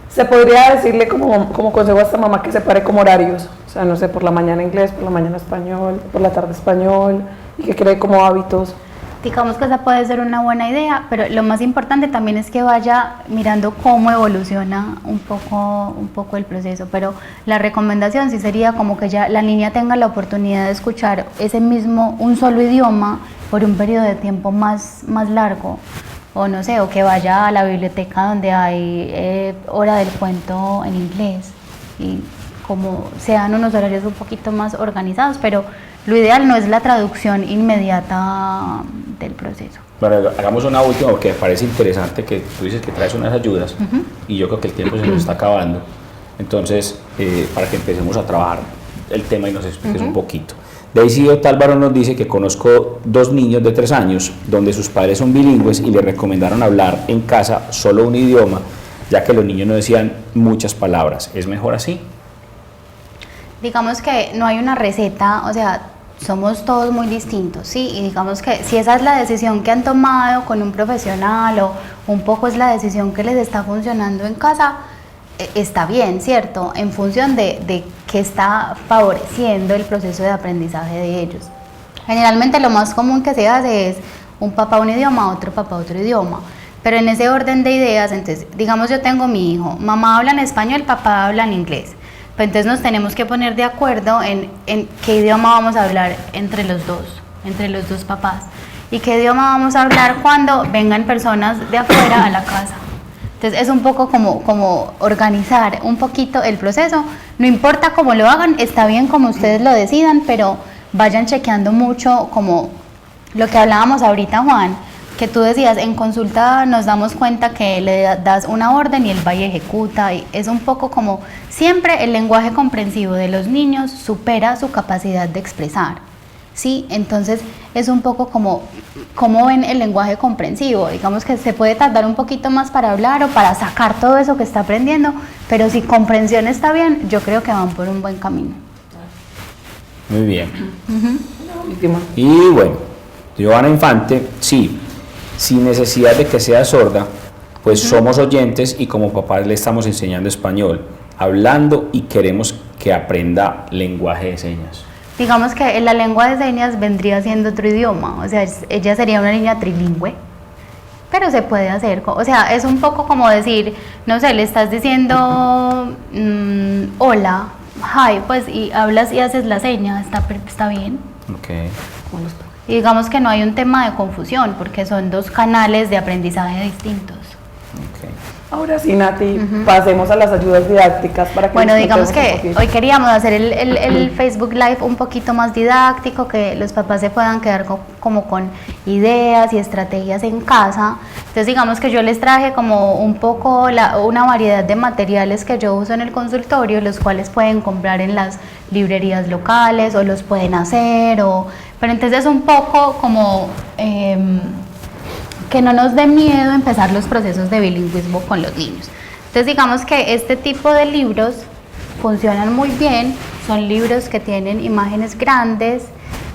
Se podría decirle como consejo a esta mamá que separe como horarios. O sea, no sé, por la mañana inglés, por la mañana español, por la tarde español, y que cree como hábitos. Digamos que esa puede ser una buena idea, pero lo más importante también es que vaya mirando cómo evoluciona un poco el proceso. Pero la recomendación sí sería como que ya la niña tenga la oportunidad de escuchar un solo idioma por un periodo de tiempo más largo. O no sé, o que vaya a la biblioteca donde hay hora del cuento en inglés, y como sean unos horarios un poquito más organizados, pero lo ideal no es la traducción inmediata del proceso. Bueno, hagamos una última porque me parece interesante, que tú dices que traes unas ayudas y yo creo que el tiempo se nos está acabando. Entonces, para que empecemos a trabajar el tema y nos expliques un poquito. Daisy Otálvaro nos dice que conozco 2 niños de 3 años donde sus padres son bilingües y le recomendaron hablar en casa solo un idioma, ya que los niños no decían muchas palabras. ¿Es mejor así? Digamos que no hay una receta, o sea, somos todos muy distintos, ¿sí? Y digamos que si esa es la decisión que han tomado con un profesional o un poco es la decisión que les está funcionando en casa, está bien, ¿cierto? En función de qué está favoreciendo el proceso de aprendizaje de ellos. Generalmente lo más común que se hace es un papá un idioma, otro papá otro idioma. Pero en ese orden de ideas, entonces, digamos yo tengo mi hijo, mamá habla en español, papá habla en inglés. Pues entonces nos tenemos que poner de acuerdo en qué idioma vamos a hablar entre los dos papás. Y qué idioma vamos a hablar cuando vengan personas de afuera a la casa. Entonces es un poco como organizar un poquito el proceso. No importa cómo lo hagan, está bien como ustedes lo decidan, pero vayan chequeando mucho como lo que hablábamos ahorita, Juan, que tú decías, en consulta nos damos cuenta que le das una orden y él va y ejecuta, y es un poco como siempre el lenguaje comprensivo de los niños supera su capacidad de expresar, ¿sí? Entonces es un poco como ven el lenguaje comprensivo, digamos que se puede tardar un poquito más para hablar o para sacar todo eso que está aprendiendo, pero si comprensión está bien, yo creo que van por un buen camino. Muy bien. Última. Y bueno, Giovanna Infante, sí, sin necesidad de que sea sorda, pues somos oyentes y como papás le estamos enseñando español, hablando, y queremos que aprenda lenguaje de señas. Digamos que la lengua de señas vendría siendo otro idioma, o sea, ella sería una niña trilingüe, pero se puede hacer, o sea, es un poco como decir, no sé, le estás diciendo hola, hi, pues, y hablas y haces la seña, está bien. Okay. Y digamos que no hay un tema de confusión, porque son 2 canales de aprendizaje distintos. Okay. Ahora sí, Nati, pasemos a las ayudas didácticas para que Bueno, digamos disfrutemos que un hoy queríamos hacer el Facebook Live un poquito más didáctico, que los papás se puedan quedar como con ideas y estrategias en casa. Entonces digamos que yo les traje como un poco una variedad de materiales que yo uso en el consultorio, los cuales pueden comprar en las librerías locales o los pueden hacer, pero entonces es un poco como que no nos dé miedo empezar los procesos de bilingüismo con los niños. Entonces digamos que este tipo de libros funcionan muy bien, son libros que tienen imágenes grandes.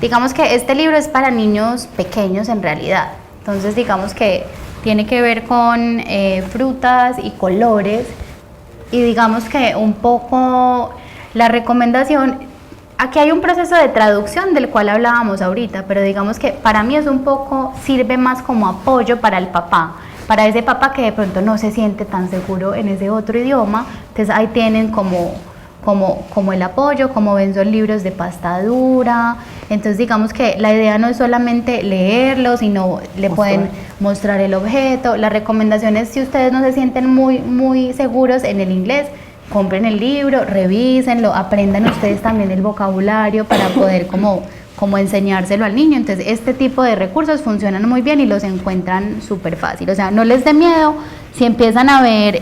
Digamos que este libro es para niños pequeños en realidad, entonces digamos que tiene que ver con frutas y colores, y digamos que un poco la recomendación, aquí hay un proceso de traducción del cual hablábamos ahorita, pero digamos que para mí es un poco, sirve más como apoyo para el papá, para ese papá que de pronto no se siente tan seguro en ese otro idioma. Entonces ahí tienen como el apoyo, como ven son libros de pasta dura. Entonces digamos que la idea no es solamente leerlo, sino le pueden mostrar el objeto. La recomendación es, si ustedes no se sienten muy seguros en el inglés, compren el libro, revísenlo, aprendan ustedes también el vocabulario para poder como enseñárselo al niño. Entonces este tipo de recursos funcionan muy bien y los encuentran súper fácil. O sea, no les dé miedo si empiezan a ver,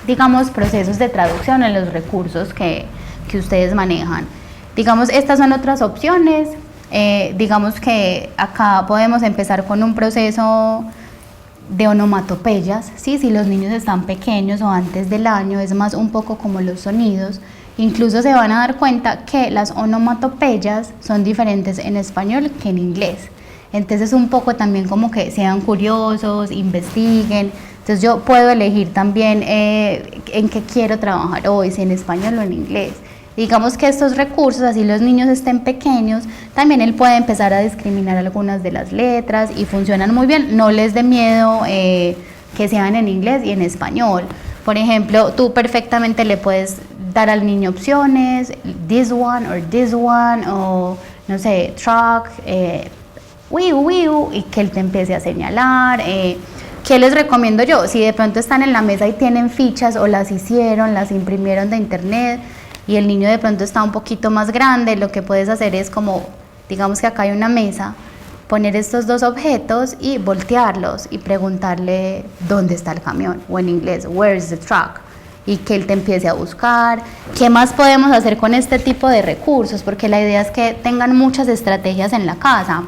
digamos, procesos de traducción en los recursos que ustedes manejan. Digamos, estas son otras opciones. Digamos que acá podemos empezar con un proceso de onomatopeyas, ¿sí? Si los niños están pequeños o antes del año, es más un poco como los sonidos. Incluso se van a dar cuenta que las onomatopeyas son diferentes en español que en inglés. Entonces un poco también como que sean curiosos, investiguen. Entonces yo puedo elegir también en qué quiero trabajar hoy, si en español o en inglés. Digamos que estos recursos, así los niños estén pequeños, también él puede empezar a discriminar algunas de las letras y funcionan muy bien. No les dé miedo que sean en inglés y en español. Por ejemplo, tú perfectamente le puedes dar al niño opciones, this one, o no sé, truck, wiu, y que él te empiece a señalar. ¿Qué les recomiendo yo? Si de pronto están en la mesa y tienen fichas o las hicieron, las imprimieron de internet y el niño de pronto está un poquito más grande, lo que puedes hacer es como, digamos que acá hay una mesa, poner estos dos objetos y voltearlos y preguntarle dónde está el camión, o en inglés, where's the truck, y que él te empiece a buscar. ¿Qué más podemos hacer con este tipo de recursos? Porque la idea es que tengan muchas estrategias en la casa.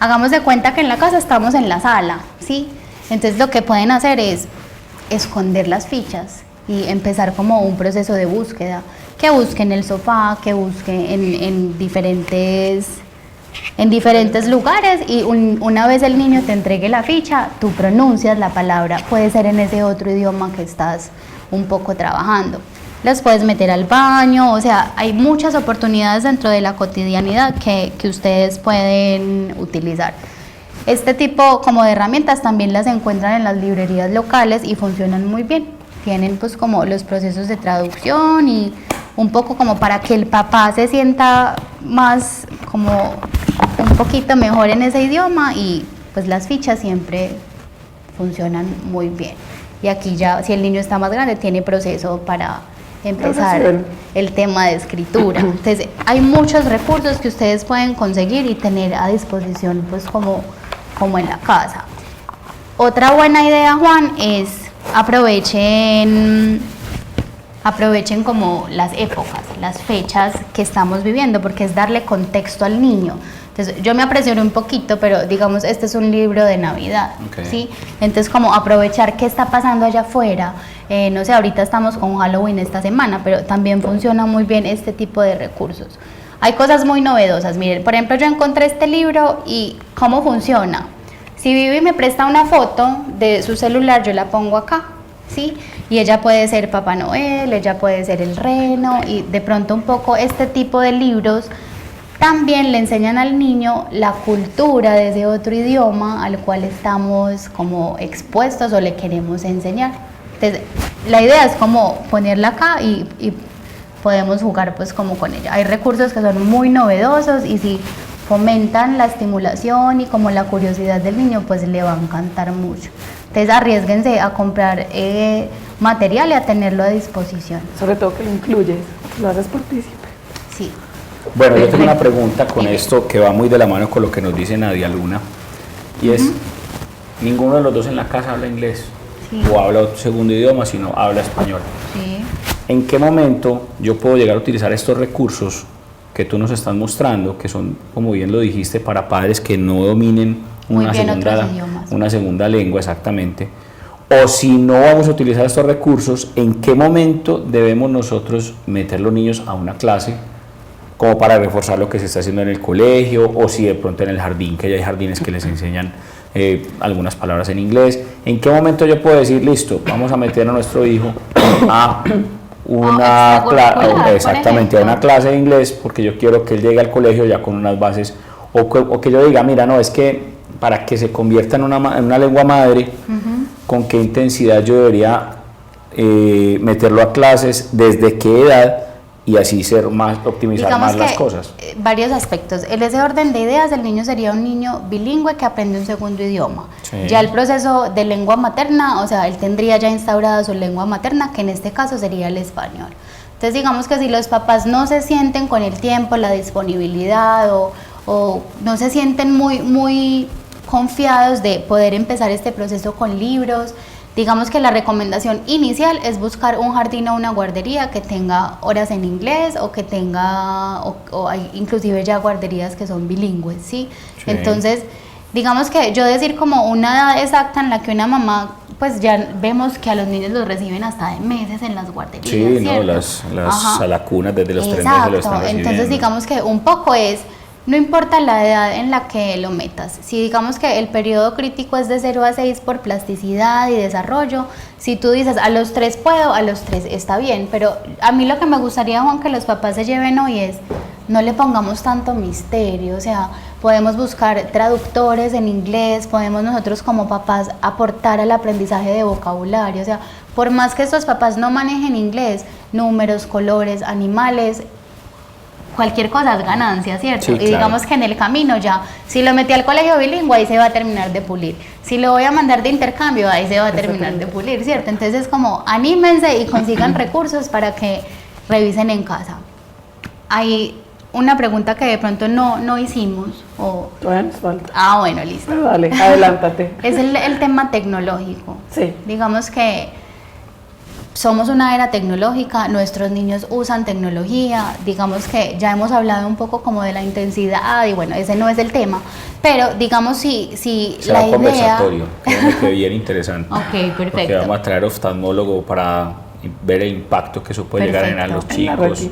Hagamos de cuenta que en la casa estamos en la sala, ¿sí? Entonces lo que pueden hacer es esconder las fichas y empezar como un proceso de búsqueda, que busquen el sofá, que busquen en diferentes lugares, y una vez el niño te entregue la ficha, tú pronuncias la palabra, puede ser en ese otro idioma que estás un poco trabajando. Los puedes meter al baño, o sea, hay muchas oportunidades dentro de la cotidianidad que ustedes pueden utilizar. Este tipo como de herramientas también las encuentran en las librerías locales y funcionan muy bien. Tienen pues como los procesos de traducción y un poco como para que el papá se sienta más como un poquito mejor en ese idioma, y pues las fichas siempre funcionan muy bien. Y aquí ya, si el niño está más grande, tiene proceso para empezar el tema de escritura. Entonces hay muchos recursos que ustedes pueden conseguir y tener a disposición pues como en la casa. Otra buena idea, Juan, es aprovechen como las épocas, las fechas que estamos viviendo, porque es darle contexto al niño. Entonces yo me apresuré un poquito, pero digamos este es un libro de Navidad, okay, ¿sí? Entonces como aprovechar qué está pasando allá afuera. No sé, ahorita estamos con Halloween esta semana, pero también funciona muy bien este tipo de recursos. Hay cosas muy novedosas. Miren, por ejemplo, yo encontré este libro y ¿cómo funciona? Si Vivi me presta una foto de su celular, yo la pongo acá, ¿sí? Y ella puede ser Papá Noel, ella puede ser el reno, y de pronto un poco este tipo de libros también le enseñan al niño la cultura de ese otro idioma al cual estamos como expuestos o le queremos enseñar. Entonces, la idea es como ponerla acá y podemos jugar pues como con ella. Hay recursos que son muy novedosos y si fomentan la estimulación y como la curiosidad del niño, pues le va a encantar mucho. Entonces arriésguense a comprar material y a tenerlo a disposición. Sobre todo que lo incluyes, lo haces por ti siempre. Sí. Bueno, yo tengo una pregunta con esto que va muy de la mano con lo que nos dice Nadia Luna, y es, ninguno de los dos en la casa habla inglés, sí, o habla otro segundo idioma, sino habla español. Sí. ¿En qué momento yo puedo llegar a utilizar estos recursos que tú nos estás mostrando, que son, como bien lo dijiste, para padres que no dominen una segunda lengua, exactamente? O si no vamos a utilizar estos recursos, ¿en qué momento debemos nosotros meter los niños a una clase como para reforzar lo que se está haciendo en el colegio, o si de pronto en el jardín, que ya hay jardines que les enseñan algunas palabras en inglés? ¿En qué momento yo puedo decir, listo, vamos a meter a nuestro hijo a una clase de inglés, porque yo quiero que él llegue al colegio ya con unas bases, o que yo diga, mira, no, es que para que se convierta en una lengua madre, con qué intensidad yo debería meterlo a clases, desde qué edad, y así optimizar digamos más las cosas. Varios aspectos. En ese orden de ideas, el niño sería un niño bilingüe que aprende un segundo idioma. Sí. Ya el proceso de lengua materna, o sea, él tendría ya instaurada su lengua materna, que en este caso sería el español. Entonces, digamos que si los papás no se sienten con el tiempo, la disponibilidad, o no se sienten muy confiados de poder empezar este proceso con libros, digamos que la recomendación inicial es buscar un jardín o una guardería que tenga horas en inglés, o que tenga, o hay inclusive ya guarderías que son bilingües, ¿sí? Sí. Entonces, digamos que yo decir como una edad exacta en la que una mamá, pues ya vemos que a los niños los reciben hasta de meses en las guarderías. Sí, ¿cierto? no, a la cuna desde los 3 meses lo están recibiendo. Entonces digamos que un poco es, no importa la edad en la que lo metas, si digamos que el periodo crítico es de 0 a 6 por plasticidad y desarrollo, si tú dices a los 3 puedo, a los 3 está bien, pero a mí lo que me gustaría, Juan, que los papás se lleven hoy es, no le pongamos tanto misterio, o sea, podemos buscar traductores en inglés, podemos nosotros como papás aportar al aprendizaje de vocabulario, o sea, por más que estos papás no manejen inglés, números, colores, animales, cualquier cosa es ganancia, ¿cierto? Sí, y digamos que en el camino ya, si lo metí al colegio bilingüe, ahí se va a terminar de pulir. Si lo voy a mandar de intercambio, ahí se va a terminar de pulir, ¿cierto? Entonces es como, anímense y consigan recursos para que revisen en casa. Hay una pregunta que de pronto no hicimos. Todavía nos falta. Ah, bueno, listo. Pero dale, adelántate. Es el tema tecnológico. Sí. Digamos que somos una era tecnológica, nuestros niños usan tecnología, digamos que ya hemos hablado un poco como de la intensidad y bueno, ese no es el tema, pero digamos si será la un idea... conversatorio, que bien interesante. Ok, perfecto. Porque vamos a traer oftalmólogo para ver el impacto que eso puede llegar a los chicos.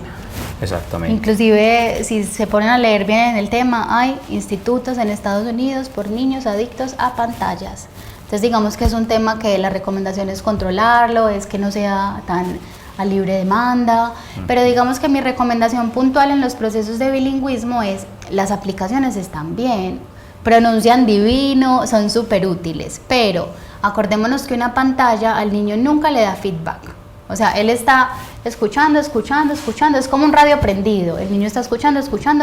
Exactamente. Inclusive si se ponen a leer bien en el tema, hay institutos en Estados Unidos por niños adictos a pantallas. Entonces digamos que es un tema que la recomendación es controlarlo, es que no sea tan a libre demanda, pero digamos que mi recomendación puntual en los procesos de bilingüismo es las aplicaciones están bien, pronuncian divino, son súper útiles, pero acordémonos que una pantalla al niño nunca le da feedback. O sea, él está escuchando, es como un radio prendido, el niño está escuchando,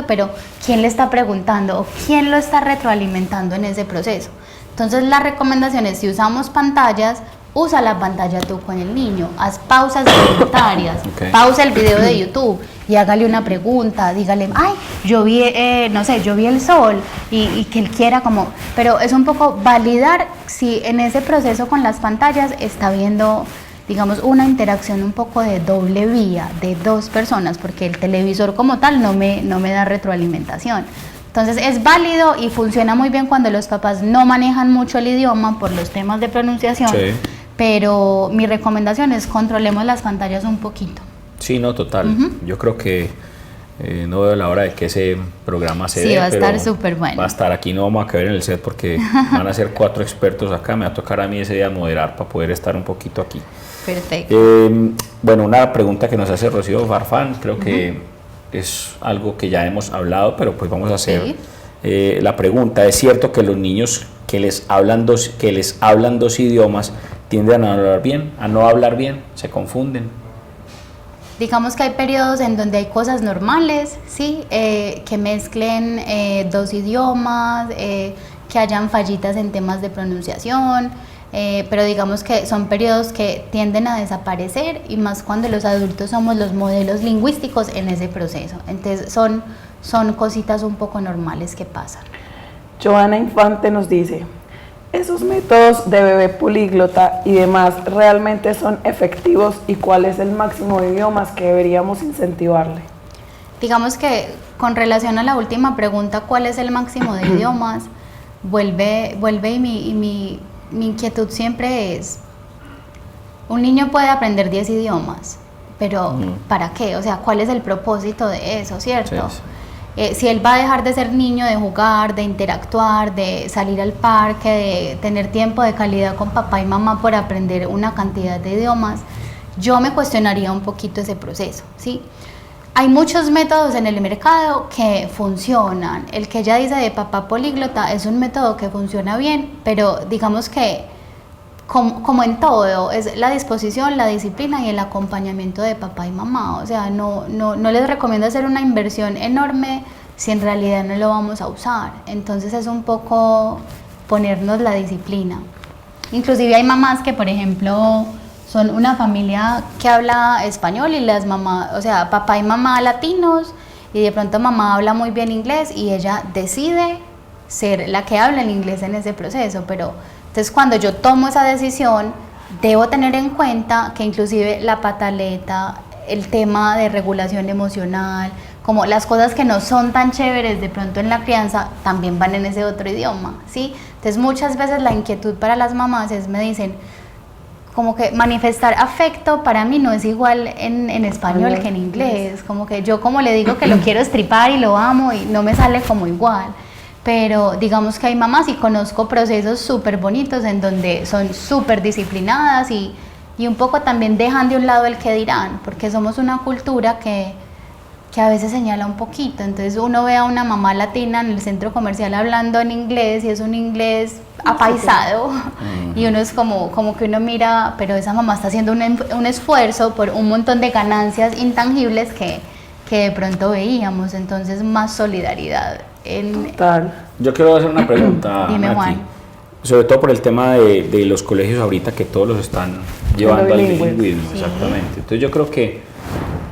pero ¿quién le está preguntando o quién lo está retroalimentando en ese proceso? Entonces la recomendación es, si usamos pantallas, usa la pantalla tú con el niño, haz pausas voluntarias, pausa el video de YouTube y hágale una pregunta, dígale, ay, yo vi el sol y que él quiera como, pero es un poco validar si en ese proceso con las pantallas está viendo, digamos, una interacción un poco de doble vía, de dos personas, porque el televisor como tal no me da retroalimentación. Entonces es válido y funciona muy bien cuando los papás no manejan mucho el idioma por los temas de pronunciación, sí. Pero mi recomendación es controlemos las pantallas un poquito. Sí, no, total. Yo creo que no veo la hora de que ese programa se dé. Sí, va a estar súper bueno. Va a estar aquí, no vamos a caber en el set porque van a ser 4 expertos acá, me va a tocar a mí ese día moderar para poder estar un poquito aquí. Perfecto. Bueno, una pregunta que nos hace Rocío Farfán, creo que es algo que ya hemos hablado, pero pues vamos a hacer la pregunta. ¿Es cierto que los niños que les hablan dos idiomas tienden a no hablar bien, se confunden? Digamos que hay periodos en donde hay cosas normales, ¿sí? Que mezclen 2 idiomas, que hayan fallitas en temas de pronunciación, pero digamos que son periodos que tienden a desaparecer y más cuando los adultos somos los modelos lingüísticos en ese proceso. Entonces son cositas un poco normales que pasan. Joana Infante nos dice, ¿esos métodos de bebé políglota y demás realmente son efectivos y cuál es el máximo de idiomas que deberíamos incentivarle? Digamos que con relación a la última pregunta, ¿cuál es el máximo de idiomas? Vuelve y mi inquietud siempre es, un niño puede aprender 10 idiomas, pero ¿para qué? O sea, ¿cuál es el propósito de eso, cierto? Sí. Si él va a dejar de ser niño, de jugar, de interactuar, de salir al parque, de tener tiempo de calidad con papá y mamá por aprender una cantidad de idiomas, yo me cuestionaría un poquito ese proceso, ¿sí? Hay muchos métodos en el mercado que funcionan. El que ella dice de papá políglota es un método que funciona bien, pero digamos que como en todo, es la disposición, la disciplina y el acompañamiento de papá y mamá. O sea, no les recomiendo hacer una inversión enorme si en realidad no lo vamos a usar. Entonces es un poco ponernos la disciplina. Inclusive hay mamás que, por ejemplo, son una familia que habla español y las mamás, o sea, papá y mamá latinos, y de pronto mamá habla muy bien inglés y ella decide ser la que habla el inglés en ese proceso, pero entonces cuando yo tomo esa decisión, debo tener en cuenta que inclusive la pataleta, el tema de regulación emocional, como las cosas que no son tan chéveres de pronto en la crianza también van en ese otro idioma, ¿sí? Entonces muchas veces la inquietud para las mamás es, me dicen, como que manifestar afecto para mí no es igual en español que en inglés, como que yo como le digo que lo quiero estripar y lo amo y no me sale como igual, pero digamos que hay mamás y conozco procesos súper bonitos en donde son súper disciplinadas y un poco también dejan de un lado el que dirán, porque somos una cultura que a veces señala un poquito, entonces uno ve a una mamá latina en el centro comercial hablando en inglés y es un inglés apaisado y uno es como que uno mira, pero esa mamá está haciendo un esfuerzo por un montón de ganancias intangibles que de pronto veíamos, entonces más solidaridad. Total. Yo quiero hacer una pregunta. Dime, Nati, Juan. sobre todo por el tema de los colegios ahorita que todos los están llevando al bilingües. bilingüismo, Sí. exactamente. Entonces yo creo que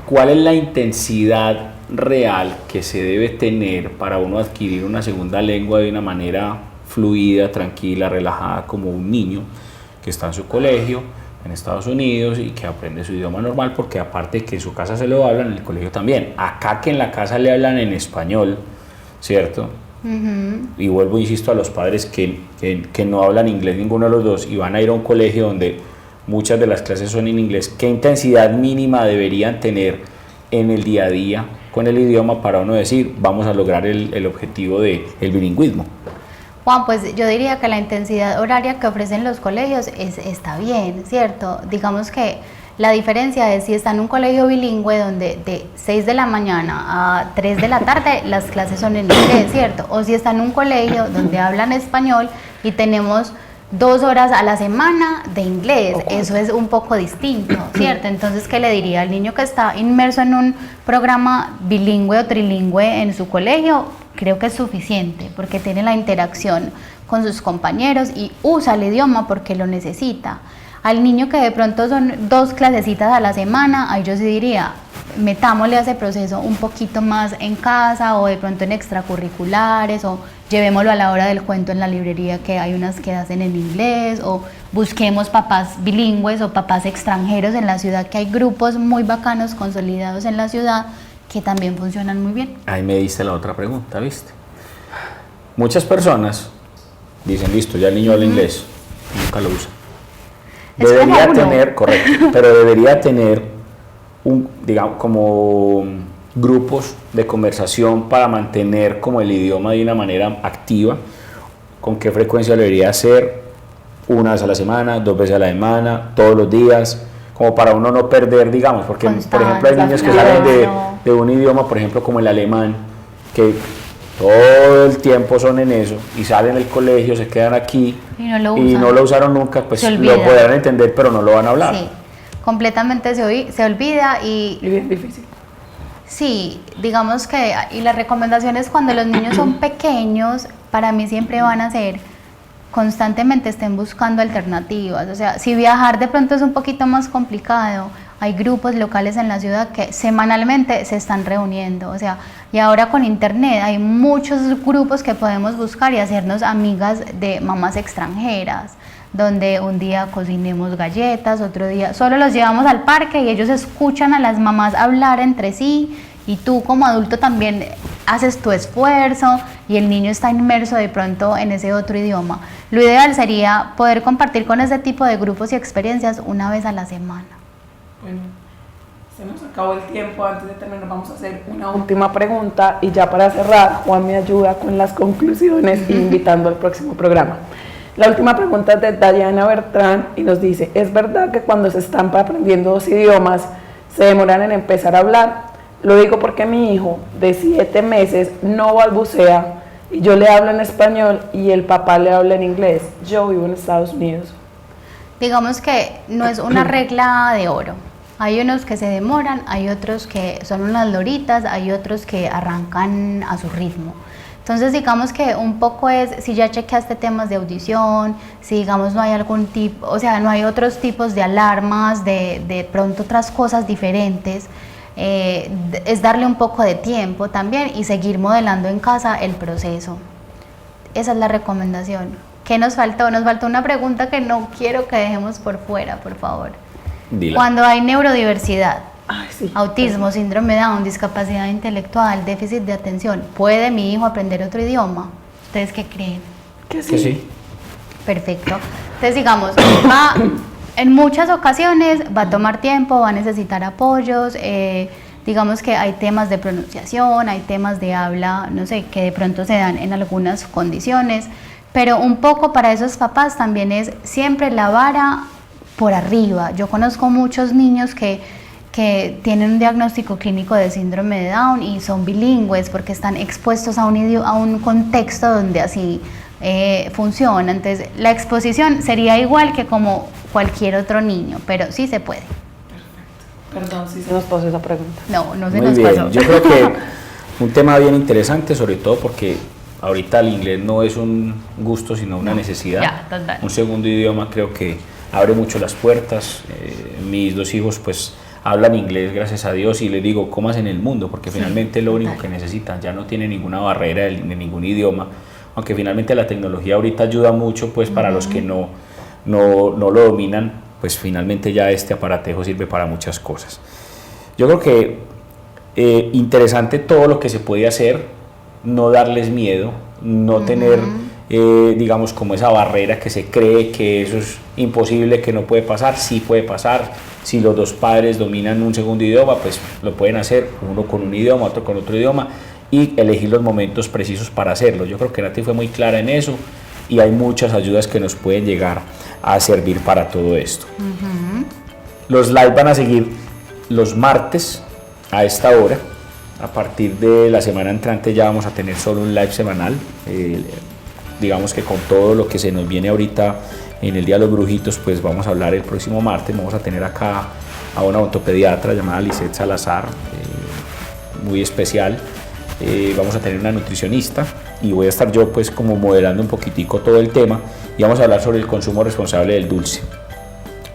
¿cuál es la intensidad real que se debe tener para uno adquirir una segunda lengua de una manera fluida, tranquila, relajada, como un niño que está en su colegio en Estados Unidos y que aprende su idioma normal? Porque aparte de que en su casa se lo hablan, en el colegio también. Acá que en la casa le hablan en español, ¿cierto? Y vuelvo, insisto, a los padres que no hablan inglés ninguno de los dos y van a ir a un colegio donde muchas de las clases son en inglés. ¿Qué intensidad mínima deberían tener en el día a día con el idioma para uno decir vamos a lograr el objetivo del bilingüismo? Juan, pues yo diría que la intensidad horaria que ofrecen los colegios está bien, ¿cierto? Digamos que la diferencia es si está en un colegio bilingüe donde de 6 de la mañana a 3 de la tarde las clases son en inglés, ¿cierto? O si está en un colegio donde hablan español y tenemos 2 horas a la semana de inglés, eso es un poco distinto, ¿cierto? Entonces, ¿qué le diría al niño que está inmerso en un programa bilingüe o trilingüe en su colegio? Creo que es suficiente, porque tiene la interacción con sus compañeros y usa el idioma porque lo necesita. Al niño que de pronto son 2 clasecitas a la semana, ahí yo sí diría, metámosle a ese proceso un poquito más en casa o de pronto en extracurriculares o llevémoslo a la hora del cuento en la librería que hay unas que hacen en inglés o busquemos papás bilingües o papás extranjeros en la ciudad, que hay grupos muy bacanos consolidados en la ciudad que también funcionan muy bien. Ahí me diste la otra pregunta, ¿viste? Muchas personas dicen, listo, ya el niño habla inglés, nunca lo usa. Debería tener, correcto, pero debería tener digamos, como grupos de conversación para mantener como el idioma de una manera activa. ¿Con qué frecuencia lo debería hacer? 1 vez a la semana, 2 veces a la semana, todos los días, como para uno no perder, digamos, porque por ejemplo hay niños que salen de un idioma, por ejemplo como el alemán, que todo el tiempo son en eso y salen del colegio, se quedan aquí y no lo usaron nunca, pues lo podrán entender pero no lo van a hablar. Sí, completamente se olvida y bien difícil. Sí, digamos que, y las recomendaciones cuando los niños son pequeños, para mí siempre van a ser constantemente estén buscando alternativas, o sea, si viajar de pronto es un poquito más complicado, hay grupos locales en la ciudad que semanalmente se están reuniendo, o sea, y ahora con internet hay muchos grupos que podemos buscar y hacernos amigas de mamás extranjeras, donde un día cocinemos galletas, otro día solo los llevamos al parque y ellos escuchan a las mamás hablar entre sí y tú como adulto también haces tu esfuerzo y el niño está inmerso de pronto en ese otro idioma. Lo ideal sería poder compartir con ese tipo de grupos y experiencias 1 vez a la semana. Bueno, se nos acabó el tiempo. Antes de terminar vamos a hacer una última pregunta y ya para cerrar Juan me ayuda con las conclusiones e invitando al próximo programa. La última pregunta es de Dayana Bertrán y nos dice: ¿es verdad que cuando se están aprendiendo 2 idiomas se demoran en empezar a hablar? Lo digo porque mi hijo de 7 meses no balbucea y yo le hablo en español y el papá le habla en inglés. Yo vivo en Estados Unidos. Digamos que no es una regla de oro. Hay unos que se demoran, hay otros que son unas loritas, hay otros que arrancan a su ritmo. Entonces digamos que un poco es, si ya chequeaste temas de audición, si digamos no hay algún tipo, o sea, no hay otros tipos de alarmas, de pronto otras cosas diferentes, es darle un poco de tiempo también y seguir modelando en casa el proceso. Esa es la recomendación. ¿Qué nos faltó? Nos faltó una pregunta que no quiero que dejemos por fuera, por favor. Dila. Cuando hay neurodiversidad, Ay, sí. Sí. Autismo, síndrome de Down, discapacidad intelectual, déficit de atención. ¿Puede mi hijo aprender otro idioma? ¿Ustedes qué creen? Que sí. Que sí. Perfecto. Entonces, digamos, en muchas ocasiones va a tomar tiempo, va a necesitar apoyos. Digamos que hay temas de pronunciación, hay temas de habla, no sé, que de pronto se dan en algunas condiciones. Pero un poco para esos papás también es siempre la vara por arriba. Yo conozco muchos niños que tienen un diagnóstico clínico de síndrome de Down y son bilingües porque están expuestos a un contexto donde así funciona. Entonces, la exposición sería igual que como cualquier otro niño, pero sí se puede. Perdón, si se nos pasó esa pregunta. No se Muy nos bien. pasó. Yo creo que un tema bien interesante, sobre todo porque ahorita el inglés no es un gusto, sino una necesidad. Ya, total. Un segundo idioma creo que abre mucho las puertas. Mis dos hijos pues hablan inglés, gracias a Dios, y les digo, comas en el mundo, porque finalmente es lo único que necesitan, ya no tienen ninguna barrera de ningún idioma, aunque finalmente la tecnología ahorita ayuda mucho pues para los que no lo dominan, pues finalmente ya este aparatejo sirve para muchas cosas. Yo creo que interesante todo lo que se puede hacer, no darles miedo, no tener digamos como esa barrera que se cree que eso es imposible, que no puede pasar. Sí puede pasar. Si los dos padres dominan un segundo idioma, pues lo pueden hacer, uno con un idioma, otro con otro idioma, y elegir los momentos precisos para hacerlo. Yo creo que Nati fue muy clara en eso y hay muchas ayudas que nos pueden llegar a servir para todo esto. Los live van a seguir los martes a esta hora. A partir de la semana entrante ya vamos a tener solo un live semanal. Digamos que con todo lo que se nos viene ahorita en el Día de los Brujitos, pues vamos a hablar el próximo martes. Vamos a tener acá a una odontopediatra llamada Lisette Salazar, muy especial. Vamos a tener una nutricionista y voy a estar yo pues como moderando un poquitico todo el tema y vamos a hablar sobre el consumo responsable del dulce.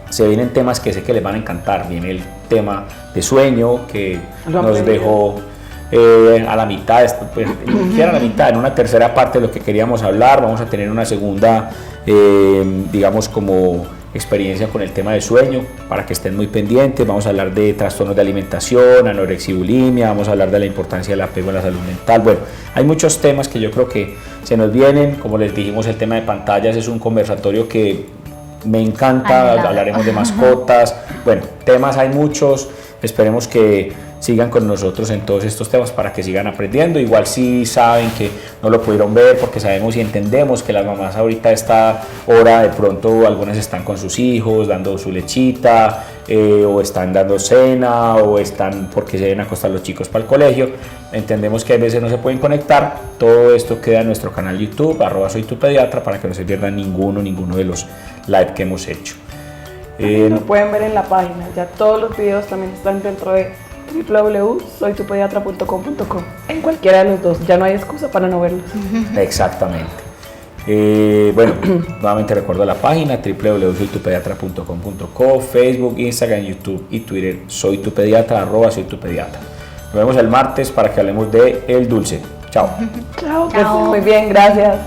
Se vienen temas que sé que les van a encantar. Viene el tema de sueño que nos dejó a la mitad, pues, a la mitad, en una tercera parte de lo que queríamos hablar. Vamos a tener una segunda, digamos como experiencia con el tema de sueño, para que estén muy pendientes. Vamos a hablar de trastornos de alimentación, anorexia y bulimia, vamos a hablar de la importancia del apego a la salud mental. Bueno, hay muchos temas que yo creo que se nos vienen. Como les dijimos, el tema de pantallas es un conversatorio que me encanta. Hablaremos de mascotas. Bueno, temas hay muchos. Esperemos que sigan con nosotros en todos estos temas para que sigan aprendiendo. Igual si saben que no lo pudieron ver, porque sabemos y entendemos que las mamás ahorita a esta hora de pronto algunas están con sus hijos dando su lechita, o están dando cena, o están porque se deben acostar los chicos para el colegio. Entendemos que a veces no se pueden conectar. Todo esto queda en nuestro canal YouTube, @soytupediatra, para que no se pierdan ninguno de los live que hemos hecho. Lo pueden ver en la página, ya todos los videos también están dentro de www.soytupediatra.com.co. En cualquiera de los dos, ya no hay excusa para no verlos. Exactamente. Bueno, nuevamente recuerdo la página www.soytupediatra.com.co, Facebook, Instagram, YouTube y Twitter. Soy tu pediatra, @soytupediatra. Nos vemos el martes para que hablemos de el dulce. Chao. Chao, que estén muy bien, gracias.